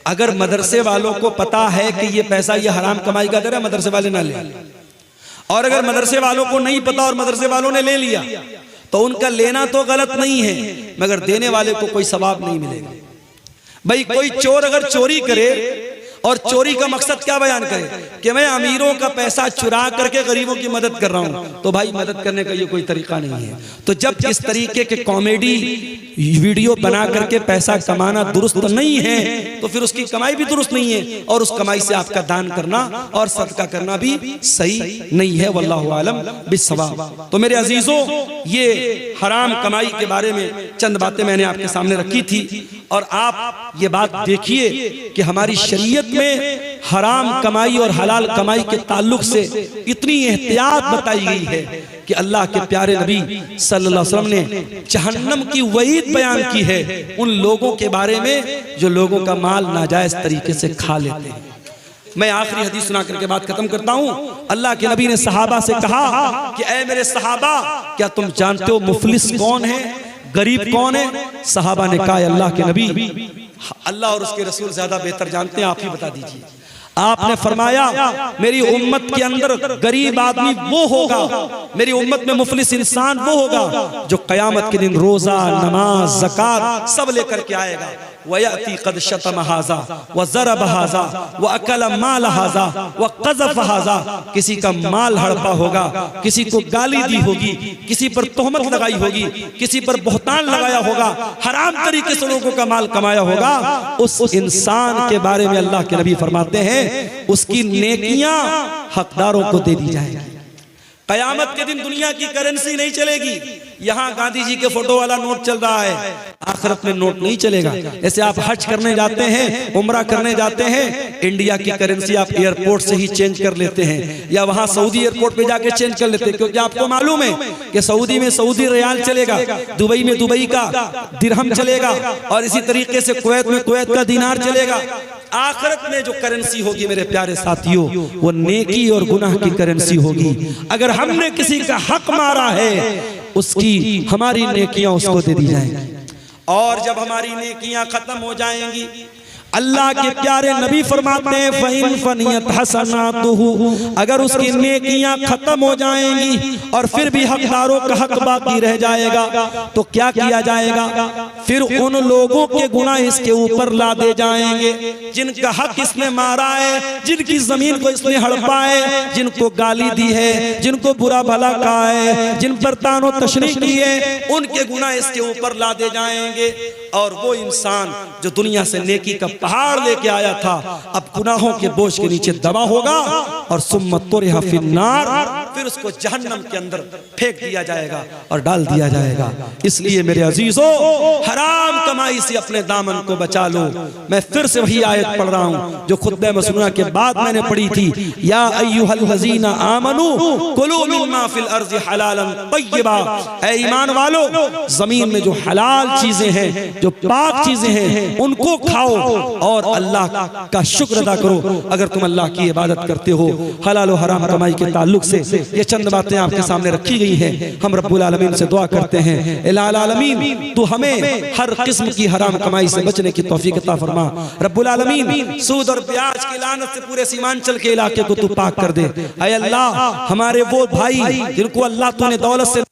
A: अगर मदरसे वालों को पता है कि ये पैसा ये हराम कमाई का दर है, मदरसे वाले ना ले, और अगर मदरसे वालों को नहीं पता और मदरसे वालों ने ले लिया तो उनका लेना तो गलत नहीं है, मगर देने वाले को कोई सवाब नहीं मिलेगा। भाई कोई चोर अगर चोरी करे और चोरी का मकसद क्या बयान करे कि मैं अमीरों का पैसा चुरा करके गरीबों की मदद कर रहा हूं, तो भाई मदद करने का ये कोई तरीका नहीं है। तो जब इस तरीके के कॉमेडी वीडियो बना करके पैसा कमाना दुरुस्त नहीं है तो फिर उसकी कमाई भी दुरुस्त नहीं है और उस कमाई से आपका दान करना और सदका करना भी सही नहीं है। वल्लाहु आलम बिस्सवाब। तो मेरे अजीजों, ये हराम कमाई के बारे में चंद बातें मैंने आपके सामने रखी थी और आप ये बात देखिए कि हमारी शरीयत में हराम कमाई और हलाल कमाई के ताल्लुक से इतनी एहतियात बताई गई है कि अल्लाह के प्यारे नबी सल्लल्लाहु अलैहि वसल्लम ने जहन्नम की वईद बयान की है उन लोगों के बारे में जो लोगों का माल नाजायज तरीके से खा लेते हैं। मैं आखिरी हदीस सुना करके बात खत्म करता हूं। अल्लाह के नबी ने सहाबा से कहा कि ऐ मेरे सहाबा, क्या तुम जानते हो मुफलिस कौन है, गरीब कौन है? सहाबा ने कहा अल्लाह के नबी, अल्लाह और उसके रसूल ज्यादा बेहतर जानते हैं, आप ही बता दीजिए। आपने फरमाया मेरी उम्मत के अंदर गरीब आदमी वो होगा, मेरी उम्मत में मुफलिस इंसान वो होगा जो कयामत के दिन रोजा, नमाज, ज़कात सब लेकर के आएगा। वयअती क़द शतम हाज़ा व ज़रब हाज़ा व अकल माल हाज़ा व क़ज़फ़ हाज़ा, किसी का माल हड़पा होगा, किसी को गाली दी होगी, किसी पर तोहमत लगाई होगी, किसी पर बहतान लगाया होगा, हराम तरीके से लोगों का माल कमाया होगा। उस इंसान के बारे में अल्लाह के नबी फरमाते हैं उसकी नेकियां हकदारों को दे दी जाएगी। कयामत के दिन दुनिया की करेंसी नहीं चलेगी। यहाँ गांधी जी के फोटो वाला नोट चल रहा है, आखिरत में नोट नहीं चलेगा। जैसे आप हज करने जाते हैं, उम्रा करने जाते हैं, इंडिया की करेंसी आप एयरपोर्ट से ही चेंज कर लेते हैं या वहां सऊदी एयरपोर्ट पे जाके चेंज कर लेते हैं, क्योंकि आपको मालूम है कि सऊदी में सऊदी रियाल चलेगा, दुबई में दुबई का दिरहम चलेगा और इसी तरीके से कुवैत में कुवैत का दीनार चलेगा। आखिरत में जो करेंसी होगी मेरे प्यारे साथियों, वो नेकी और गुनाह की करेंसी होगी। अगर हमने किसी का हक मारा है, उसकी हमारी नेकियां उसको दे दी जाएंगी। और जब हमारी नेकियां खत्म हो जाएंगी, अल्लाह के प्यारे नबी फरमाते हैं फ़इन फ़नियत हसनातुहु, अगर उसकी नेकियां खत्म हो जाएंगी और फिर भी हकदारों का हक बाकी रह जाएगा, तो क्या किया जाएगा? फिर उन लोगों के गुनाह इसके ऊपर लादे जाएंगे जिनका हक इसने मारा है, जिनकी जमीन को इसने हड़पा है, जिनको गाली दी है, जिनको बुरा भला कहा है, जिन पर तानो तशरीह की है, उनके गुनाह इसके ऊपर लादे जाएंगे। और वो इंसान जो दुनिया से नेकी का पहाड़ लेके आया था, अब गुनाहों के बोझ के नीचे दबा होगा और सुम्मत तुरिहा फिन्नार, फिर उसको जहन्नम के अंदर फेंक दिया जाएगा और डाल दिया जाएगा। इसलिए मेरे अजीजों, हराम कमाई से अपने दामन को बचा लो। मैं फिर से वही आयत पढ़ रहा हूँ जो खुतबे मसनूना के बाद मैंने पढ़ी थी, या अय्युहल्लज़ीना आमनू कुलू मिम्मा फिल अर्ज़ि हलालन तय्यबा, ऐ ईमान वालो, जमीन में जो हलाल चीजें हैं, जो पाक चीजें हैं, उनको खाओ और अल्लाह का शुक्र अदा करो। अगर तुम अल्लाह की इबादत करते हो, हलाल और हराम कमाई के ताल्लुक से ये चंद बातें आपके सामने रखी गई हैं। हम रब्बुल आलमीन से दुआ करते हैं, इलाही आलमीन तू हमें हर किस्म की हराम कमाई से बचने की तौफीक अता फरमा। रब्बुल आलमीन सूद और ब्याज की लानत से पूरे सीमांचल के इलाके को तू पाक कर दे। ऐ अल्लाह, हमारे वो भाई जिनको अल्लाह तूने दौलत से